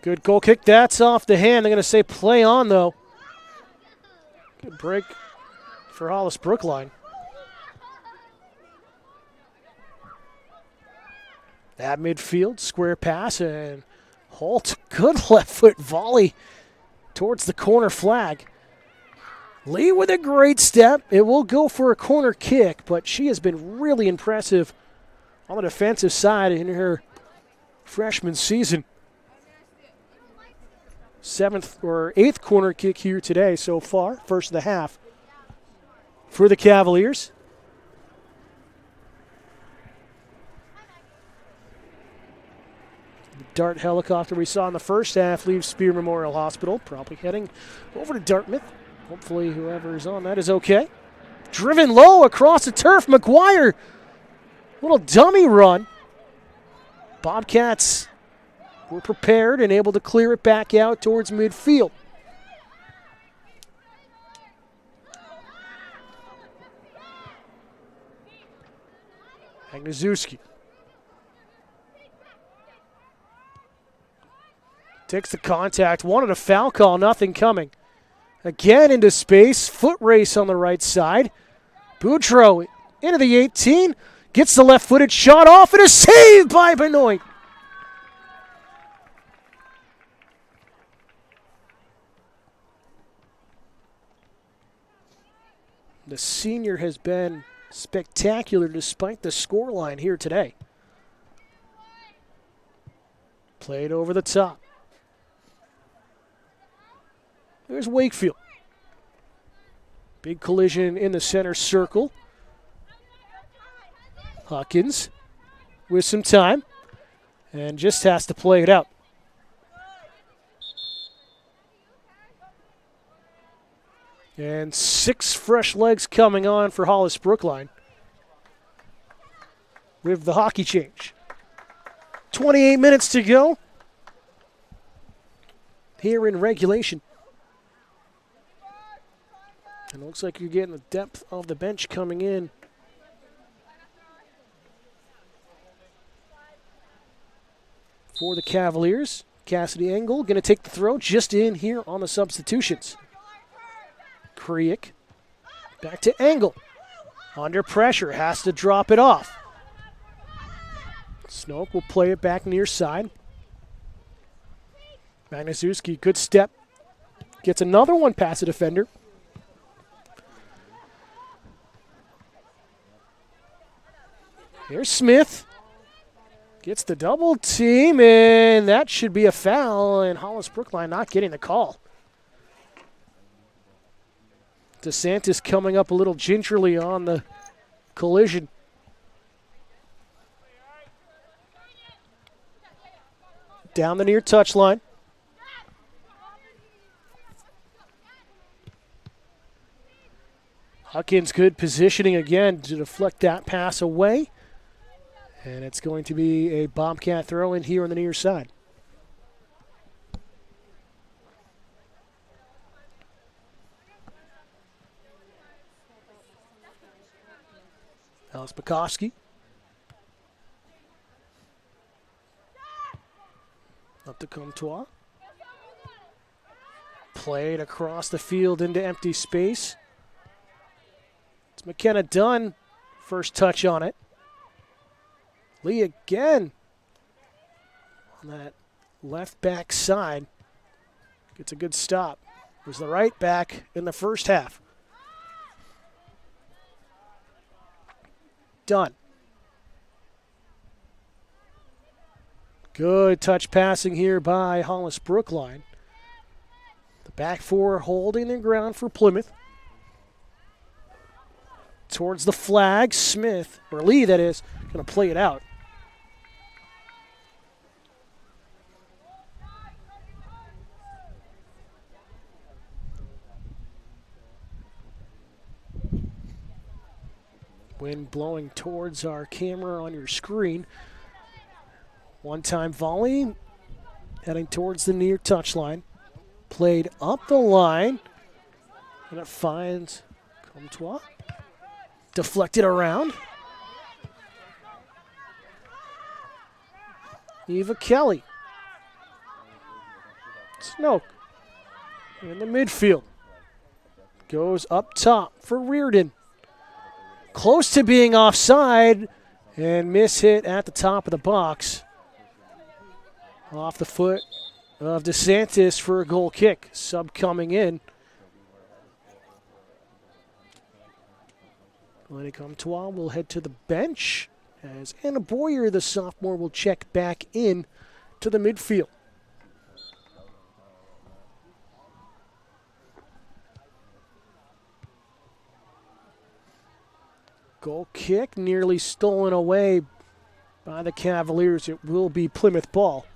Good goal kick. That's off the hand. They're going to say play on, though. Good break for Hollis Brookline. At midfield, square pass, and Holt, good left foot volley towards the corner flag. Lee with a great step. It will go for a corner kick, but she has been really impressive on the defensive side in her freshman season. 7th or 8th corner kick here today so far, first of the half for the Cavaliers. The Dart helicopter we saw in the first half leaves Spear Memorial Hospital, probably heading over to Dartmouth. Hopefully whoever is on that is okay. Driven low across the turf, McGuire. Little dummy run. Bobcats were prepared and able to clear it back out towards midfield. Agnieszewski takes the contact, wanted a foul call, nothing coming. Again into space, foot race on the right side. Boudreau into the 18, gets the left-footed shot off, and a save by Benoit. The senior has been spectacular despite the scoreline here today. Played over the top. There's Wakefield. Big collision in the center circle. Hawkins with some time and just has to play it out. And 6 fresh legs coming on for Hollis Brookline with the hockey change. 28 minutes to go here in regulation. And it looks like you're getting the depth of the bench coming in. For the Cavaliers, Cassidy Engel going to take the throw just in here on the substitutions. Kriek back to Engel. Under pressure, has to drop it off. Snoke will play it back near side. Agnieszewski, good step Gets another one past the defender. Here's Smith. Gets the double team, and that should be a foul, and Hollis Brookline not getting the call. DeSantis coming up a little gingerly on the collision. Down the near touchline. Huckins, good positioning again to deflect that pass away. And it's going to be a Bobcat throw in here on the near side. Alex Bukowski. Up to Comtois. Played across the field into empty space. It's McKenna Dunn. First touch on it. Lee again on that left back side. Gets a good stop. Was the right back in the first half. Dunn. Good touch passing here by Hollis Brookline. The back four holding the ground for Plymouth. Towards the flag, Smith, or Lee that is, going to play it out. Wind blowing towards our camera on your screen. One-time volley, heading towards the near touchline. Played up the line, and it finds Comtois. Deflected around. Eva Kelly. Snoke in the midfield. Goes up top for Reardon. Close to being offside, and miss hit at the top of the box. Off the foot of DeSantis for a goal kick. Sub coming in. Lenny Comtois will head to the bench as Anna Boyer, the sophomore, will check back in to the midfield. Goal kick nearly stolen away by the Cavaliers. It will be Plymouth ball.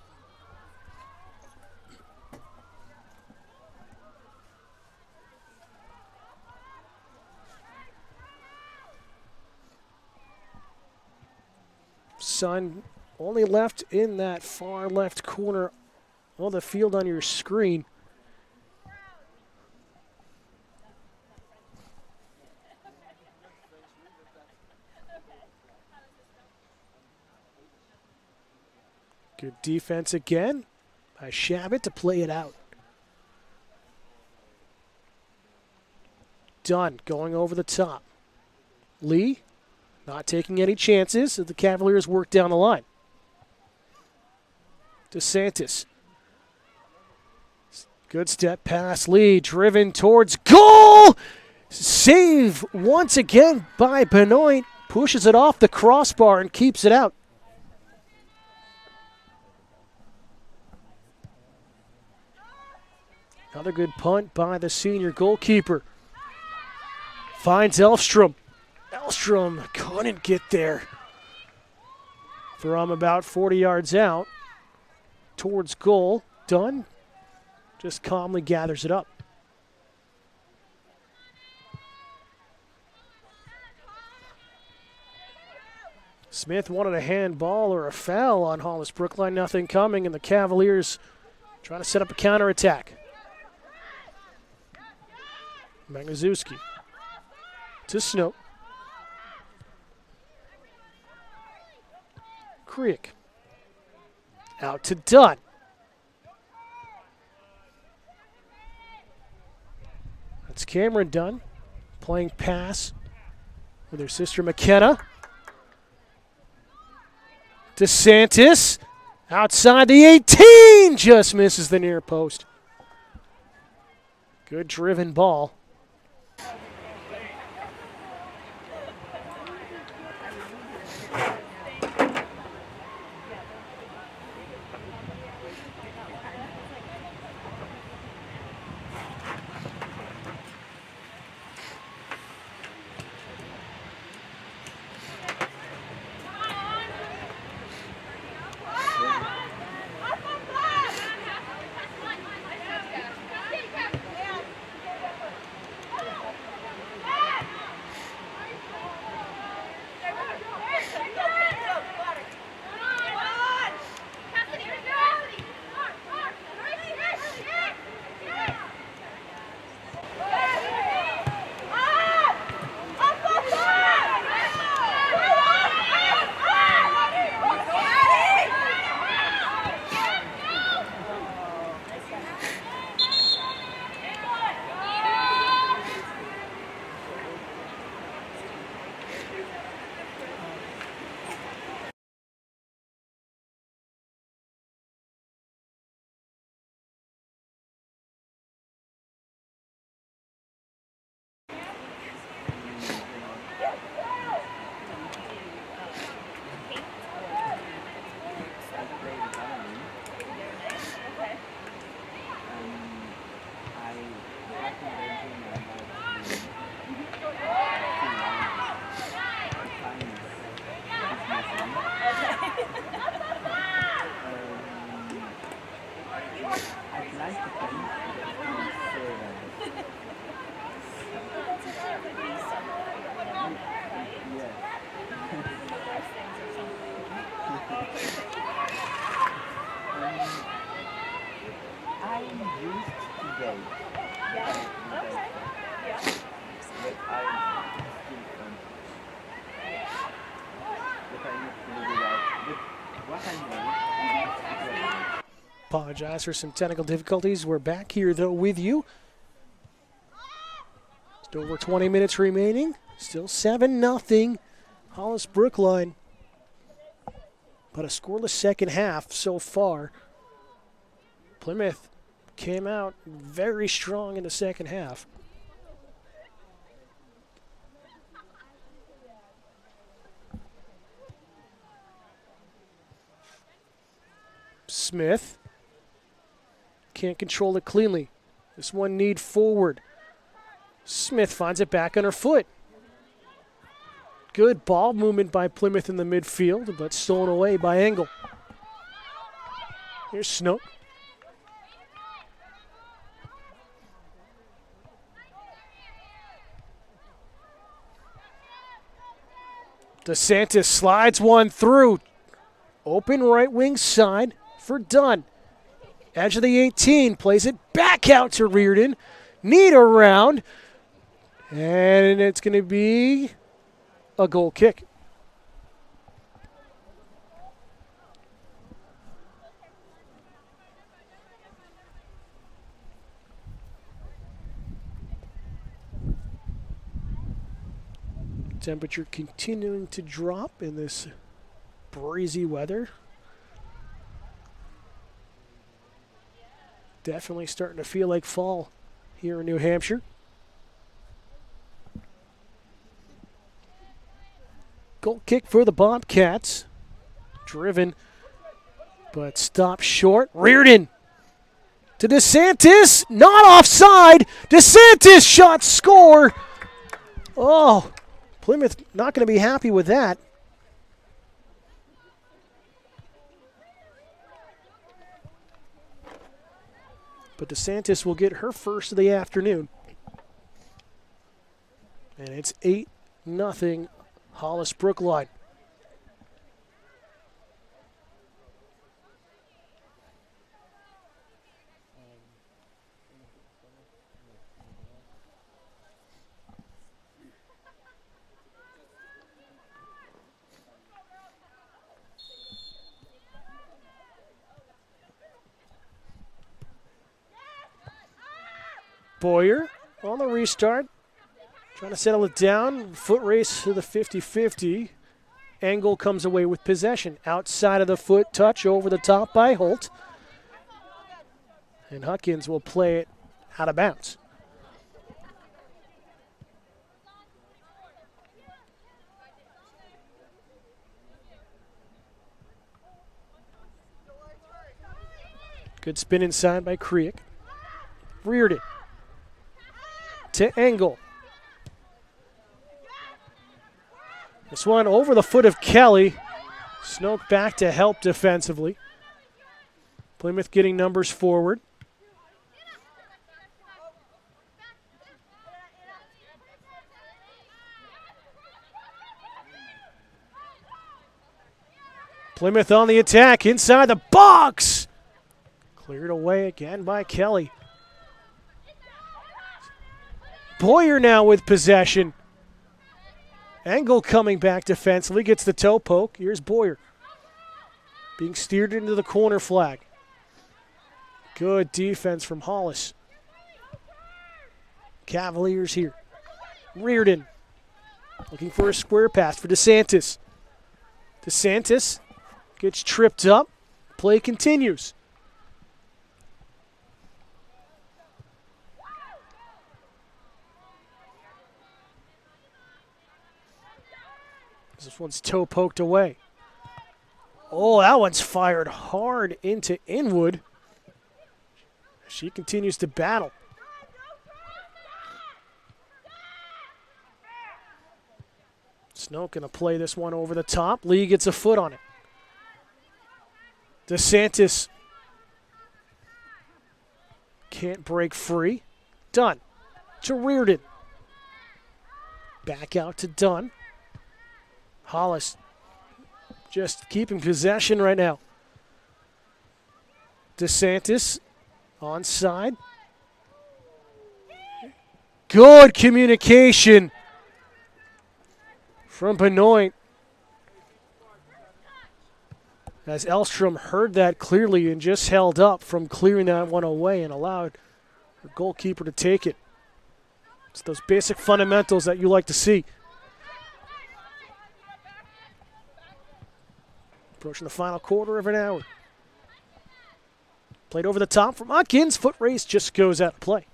Sun only left in that far left corner of the field on your screen. Good defense again by Shabbat to play it out. Dunn going over the top. Lee not taking any chances as the Cavaliers work down the line. DeSantis. Good step pass. Lee driven towards goal. Save once again by Benoit. Pushes it off the crossbar and keeps it out. Another good punt by the senior goalkeeper. Finds Elfstrom. Elfstrom couldn't get there from about 40 yards out towards goal. Dunn just calmly gathers it up. Smith wanted a handball or a foul on Hollis Brookline. Nothing coming, and the Cavaliers trying to set up a counterattack. Magnazuski to Snow. Creek. Out to Dunn. That's Cameron Dunn playing pass with her sister McKenna. DeSantis outside the 18, just misses the near post. Good driven ball. Apologize for some technical difficulties. We're back here, though, with you. Still over 20 minutes remaining. Still 7-0. Hollis Brookline. But a scoreless second half so far. Plymouth came out very strong in the second half. Smith can't control it cleanly. This one need forward. Smith finds it back on her foot. Good ball movement by Plymouth in the midfield, but stolen away by Engel. Here's Snook. DeSantis slides one through. Open right wing side for Dunn. Edge of the 18, plays it back out to Reardon. Need around. And it's going to be a goal kick. Temperature continuing to drop in this breezy weather. Definitely starting to feel like fall here in New Hampshire. Goal kick for the Bobcats. Driven, but stopped short. Reardon to DeSantis. Not offside. DeSantis shot, score. Oh, Plymouth not going to be happy with that. But DeSantis will get her first of the afternoon. And it's 8-0 Hollis Brookline. Boyer on the restart, trying to settle it down. Foot race to the 50-50. Engel comes away with possession. Outside of the foot, touch over the top by Holt. And Huckins will play it out of bounds. Good spin inside by Kriek. Reared it to Engel. This one over the foot of Kelly. Snoke back to help defensively. Plymouth getting numbers forward. Plymouth on the attack inside the box. Cleared away again by Kelly. Boyer now with possession. Engel coming back defensively, gets the toe poke. Here's Boyer. Being steered into the corner flag. Good defense from Hollis. Cavaliers here. Reardon looking for a square pass for DeSantis. DeSantis gets tripped up. Play continues. This one's toe poked away. Oh, that one's fired hard into Inwood. She continues to battle. Snoke going to play this one over the top. Lee gets a foot on it. DeSantis can't break free. Dunn to Reardon. Back out to Dunn. Hollis just keeping possession right now. DeSantis onside. Good communication from Benoit. As Elstrom heard that clearly and just held up from clearing that one away and allowed her goalkeeper to take it. It's those basic fundamentals that you like to see. Approaching the final quarter of an hour. Played over the top from Atkins. Foot race just goes out of play.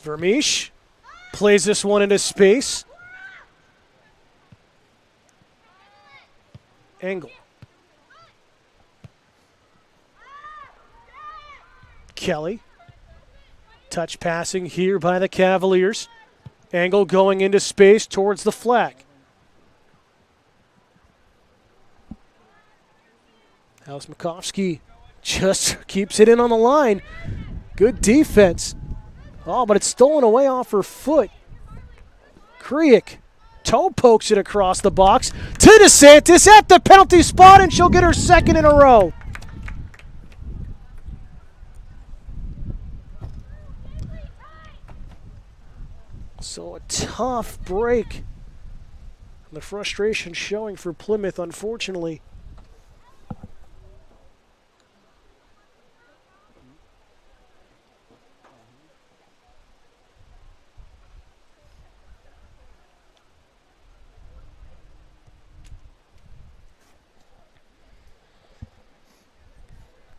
Vermeesh plays this one into space. Engel. Kelly. Touch passing here by the Cavaliers. Engel going into space towards the flag. House Makovsky just keeps it in on the line. Good defense. Oh, but it's stolen away off her foot. Kriek toe pokes it across the box to DeSantis at the penalty spot, and she'll get her second in a row. So a tough break. The frustration showing for Plymouth, unfortunately.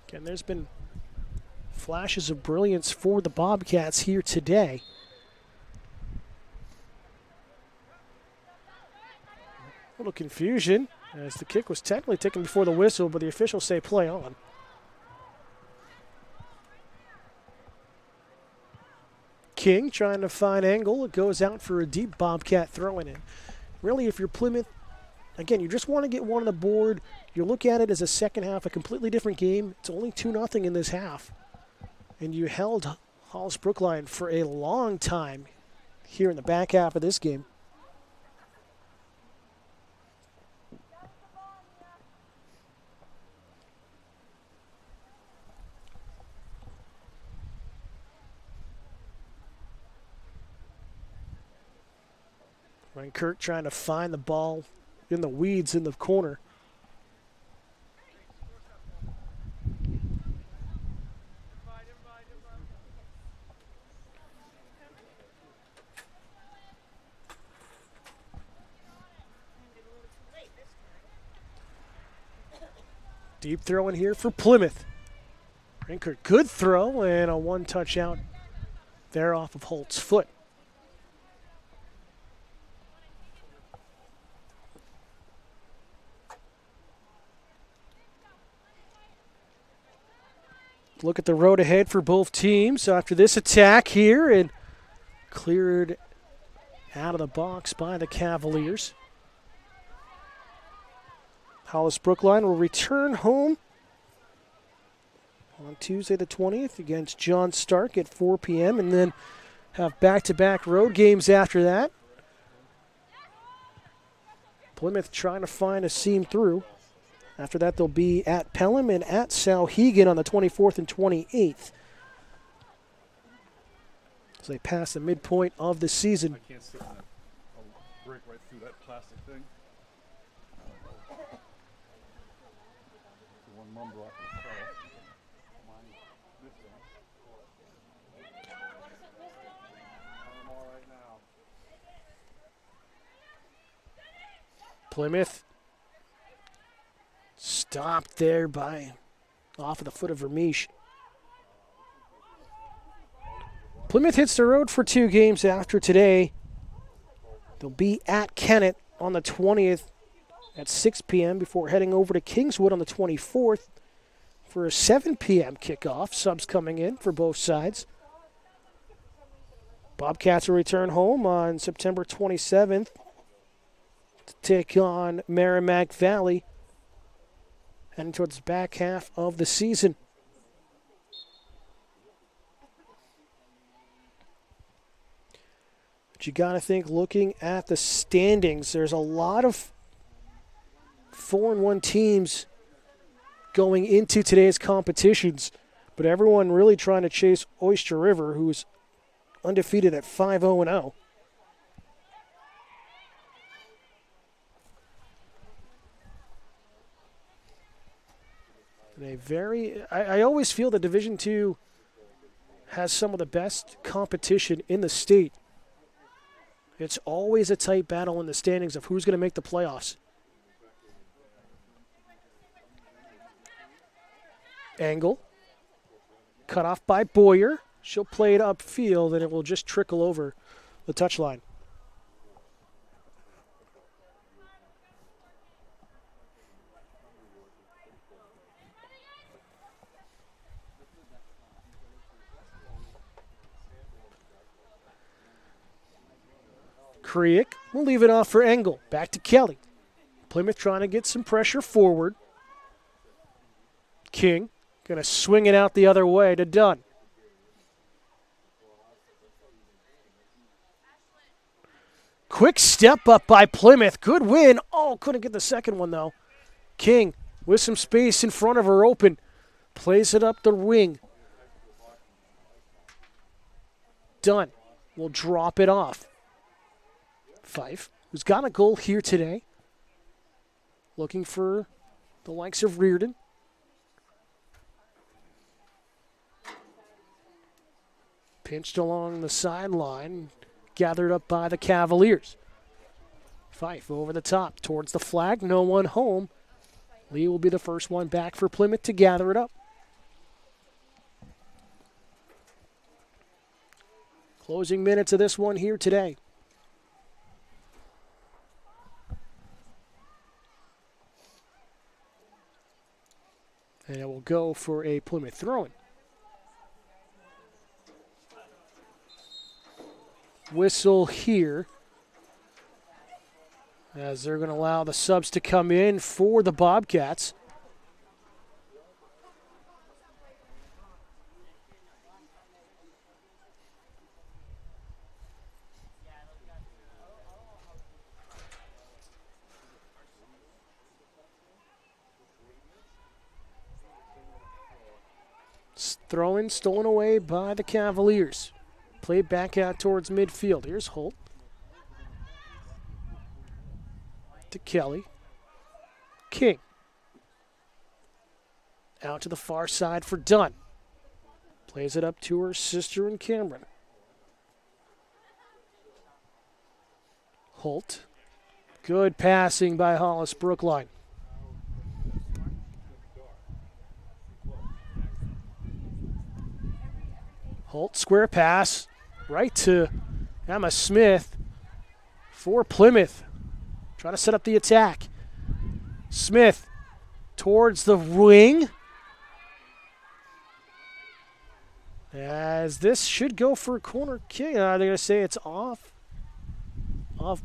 Again, there's been flashes of brilliance for the Bobcats here today. A little confusion as the kick was technically taken before the whistle, but the officials say play on. King trying to find Engel. It goes out for a deep Bobcat throw-in. Really, if you're Plymouth, again, you just want to get one on the board. You look at it as a second half, a completely different game. It's only 2-0 in this half. And you held Hollis Brookline for a long time here in the back half of this game. Ryan Kirk trying to find the ball in the weeds in the corner. Deep throw in here for Plymouth. Brinkert, good throw, and a one-touch out there off of Holt's foot. Look at the road ahead for both teams after this attack here, and cleared out of the box by the Cavaliers. Hollis Brookline will return home on Tuesday the 20th against John Stark at 4 p.m. and then have back-to-back road games after that. Plymouth trying to find a seam through. After that, they'll be at Pelham and at Souhegan on the 24th and 28th. So they pass the midpoint of the season. I can't sit in that. I'll break right through that plastic thing. The one mum brought from the car. Mine, this one. I'm all right now. Plymouth stopped there by off of the foot of Vermeesh. Plymouth hits the road for 2 games after today. They'll be at Kennett on the 20th at 6 p.m. before heading over to Kingswood on the 24th for a 7 p.m. kickoff. Subs coming in for both sides. Bobcats will return home on September 27th to take on Merrimack Valley, heading towards the back half of the season. But you got to think, looking at the standings, there's a lot of 4-1 teams going into today's competitions, but everyone really trying to chase Oyster River, who's undefeated at 5-0-0. I always feel that Division II has some of the best competition in the state. It's always a tight battle in the standings of who's going to make the playoffs. Angle. Cut off by Boyer. She'll play it upfield, and it will just trickle over the touchline. Kriek will leave it off for Engel. Back to Kelly. Plymouth trying to get some pressure forward. King going to swing it out the other way to Dunn. Quick step up by Plymouth. Good win. Oh, couldn't get the second one, though. King with some space in front of her open. Plays it up the wing. Dunn will drop it off. Fife, who's got a goal here today. Looking for the likes of Reardon. Pinched along the sideline, gathered up by the Cavaliers. Fife over the top towards the flag, no one home. Lee will be the first one back for Plymouth to gather it up. Closing minutes of this one here today. And it will go for a Plymouth throw-in. Whistle here, as they're going to allow the subs to come in for the Bobcats. Throw-in stolen away by the Cavaliers. Played back out towards midfield. Here's Holt. To Kelly. King. Out to the far side for Dunn. Plays it up to her sister and Cameron. Holt. Good passing by Hollis Brookline. Holt, square pass, right to Emma Smith for Plymouth. Trying to set up the attack. Smith towards the wing. As this should go for a corner kick. They're going to say it's off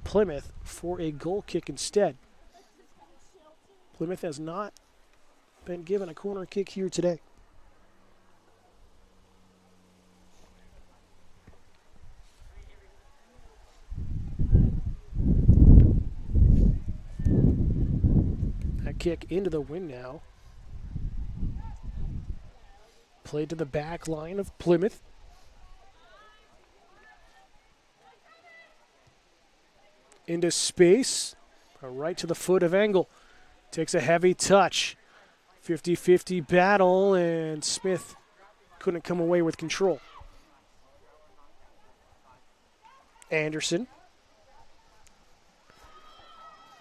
Plymouth for a goal kick instead. Plymouth has not been given a corner kick here today. That kick into the wing now. Played to the back line of Plymouth. Into space. Right to the foot of Engel. Takes a heavy touch. 50-50 battle, and Smith couldn't come away with control. Anderson.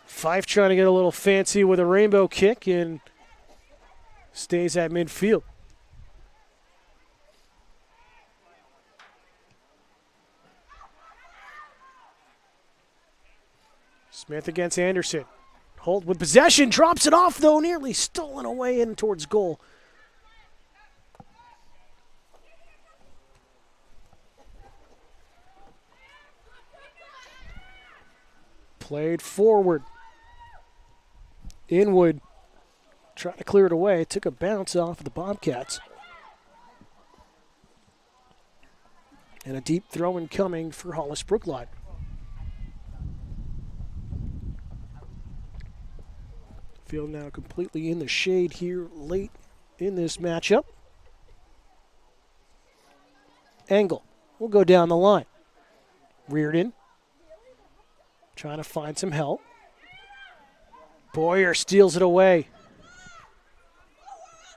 Fife trying to get a little fancy with a rainbow kick and stays at midfield. Smith against Anderson. Holt with possession, drops it off though, nearly stolen away in towards goal. Played forward. Inwood trying to clear it away. Took a bounce off of the Bobcats. And a deep throw incoming for Hollis Brookline. Field now completely in the shade here late in this matchup. Engel will go down the line. Reardon trying to find some help. Boyer steals it away.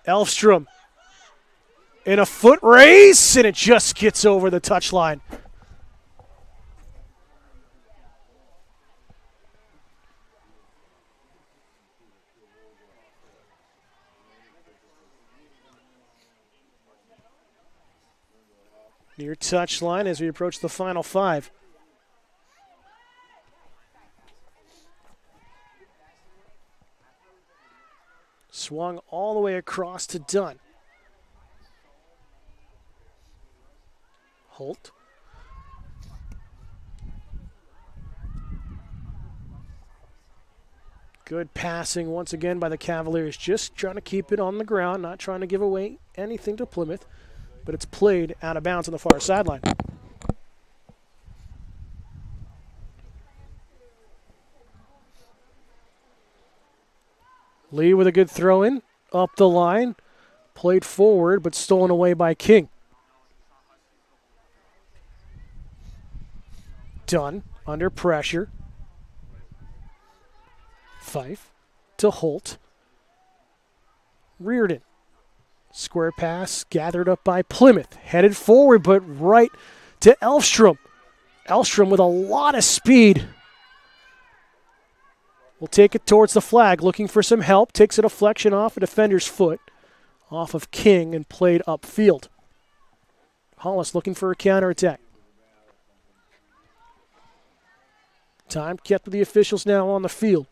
Elfstrom in a foot race, and it just gets over the touchline. Near touchline as we approach the final five. Swung all the way across to Dunn. Holt. Good passing once again by the Cavaliers. Just trying to keep it on the ground, not trying to give away anything to Plymouth. But it's played out of bounds on the far sideline. Lee with a good throw in, up the line, played forward, but stolen away by King. Dunn under pressure. Fife to Holt. Reardon. Square pass gathered up by Plymouth. Headed forward, but right to Elfstrom. Elfstrom with a lot of speed. Will take it towards the flag, looking for some help. Takes a deflection off a defender's foot. Off of King and played upfield. Hollis looking for a counterattack. Time kept with the officials now on the field.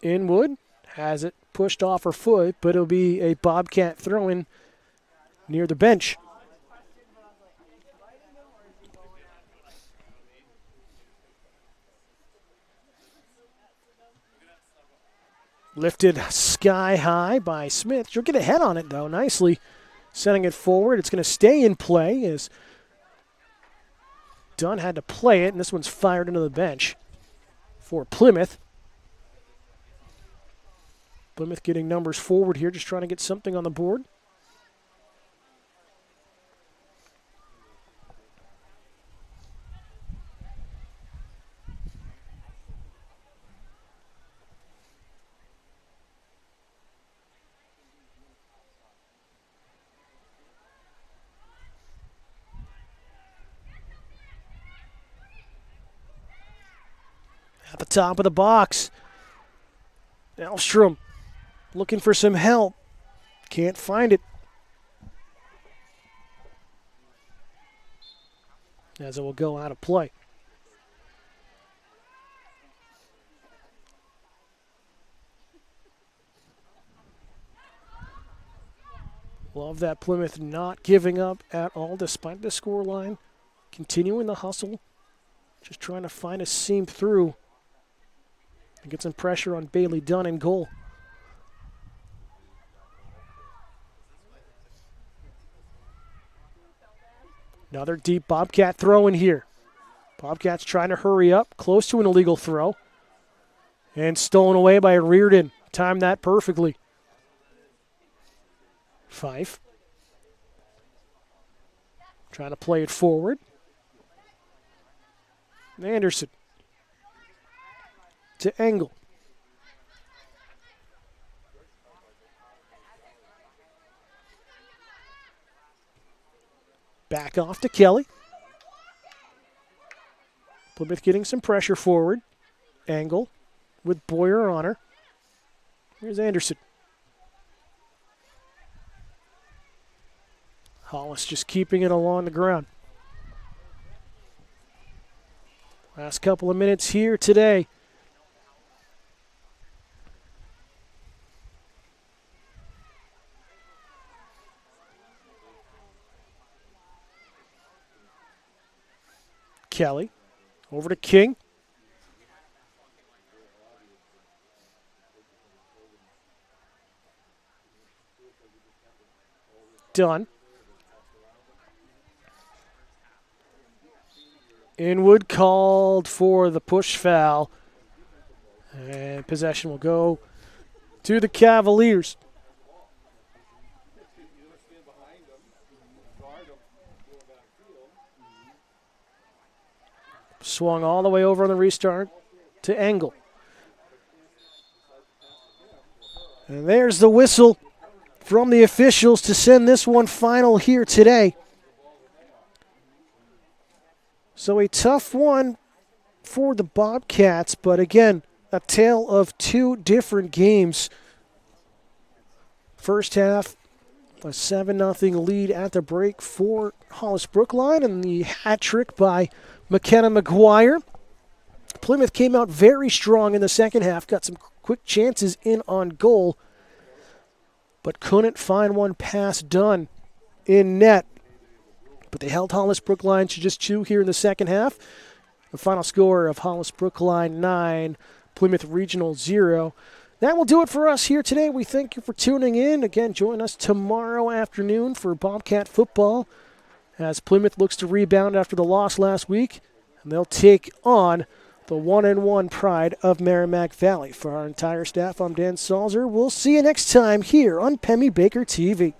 Inwood has it pushed off her foot, but it'll be a Bobcat throw-in near the bench. Lifted sky high by Smith. She'll get a head on it, though, nicely. Sending it forward. It's going to stay in play as Dunn had to play it, and this one's fired into the bench for Plymouth. Plymouth getting numbers forward here, just trying to get something on the board. At the top of the box. Elstrom looking for some help. Can't find it. As it will go out of play. Love that Plymouth not giving up at all despite the scoreline. Continuing the hustle. Just trying to find a seam through. And get some pressure on Bailey Dunn in goal. Another deep Bobcat throw in here. Bobcats trying to hurry up. Close to an illegal throw. And stolen away by Reardon. Timed that perfectly. Fife. Trying to play it forward. Anderson. To Engel. Back off to Kelly. Plymouth getting some pressure forward. Engel with Boyer on her. Here's Anderson. Hollis just keeping it along the ground. Last couple of minutes here today. Kelly over to King. Dunn. Inwood called for the push foul. And possession will go to the Cavaliers. Swung all the way over on the restart to Engel. And there's the whistle from the officials to send this one final here today. So a tough one for the Bobcats, but again, a tale of two different games. First half, a 7-0 lead at the break for Hollis Brookline, and the hat trick by McKenna McGuire. Plymouth came out very strong in the second half, got some quick chances in on goal, but couldn't find one pass done in net. But they held Hollis Brookline to just 2 here in the second half. The final score of Hollis Brookline 9, Plymouth Regional 0. That will do it for us here today. We thank you for tuning in. Again, join us tomorrow afternoon for Bobcat football as Plymouth looks to rebound after the loss last week, and they'll take on the 1-1 pride of Merrimack Valley. For our entire staff, I'm Dan Salzer. We'll see you next time here on Pemmy Baker TV.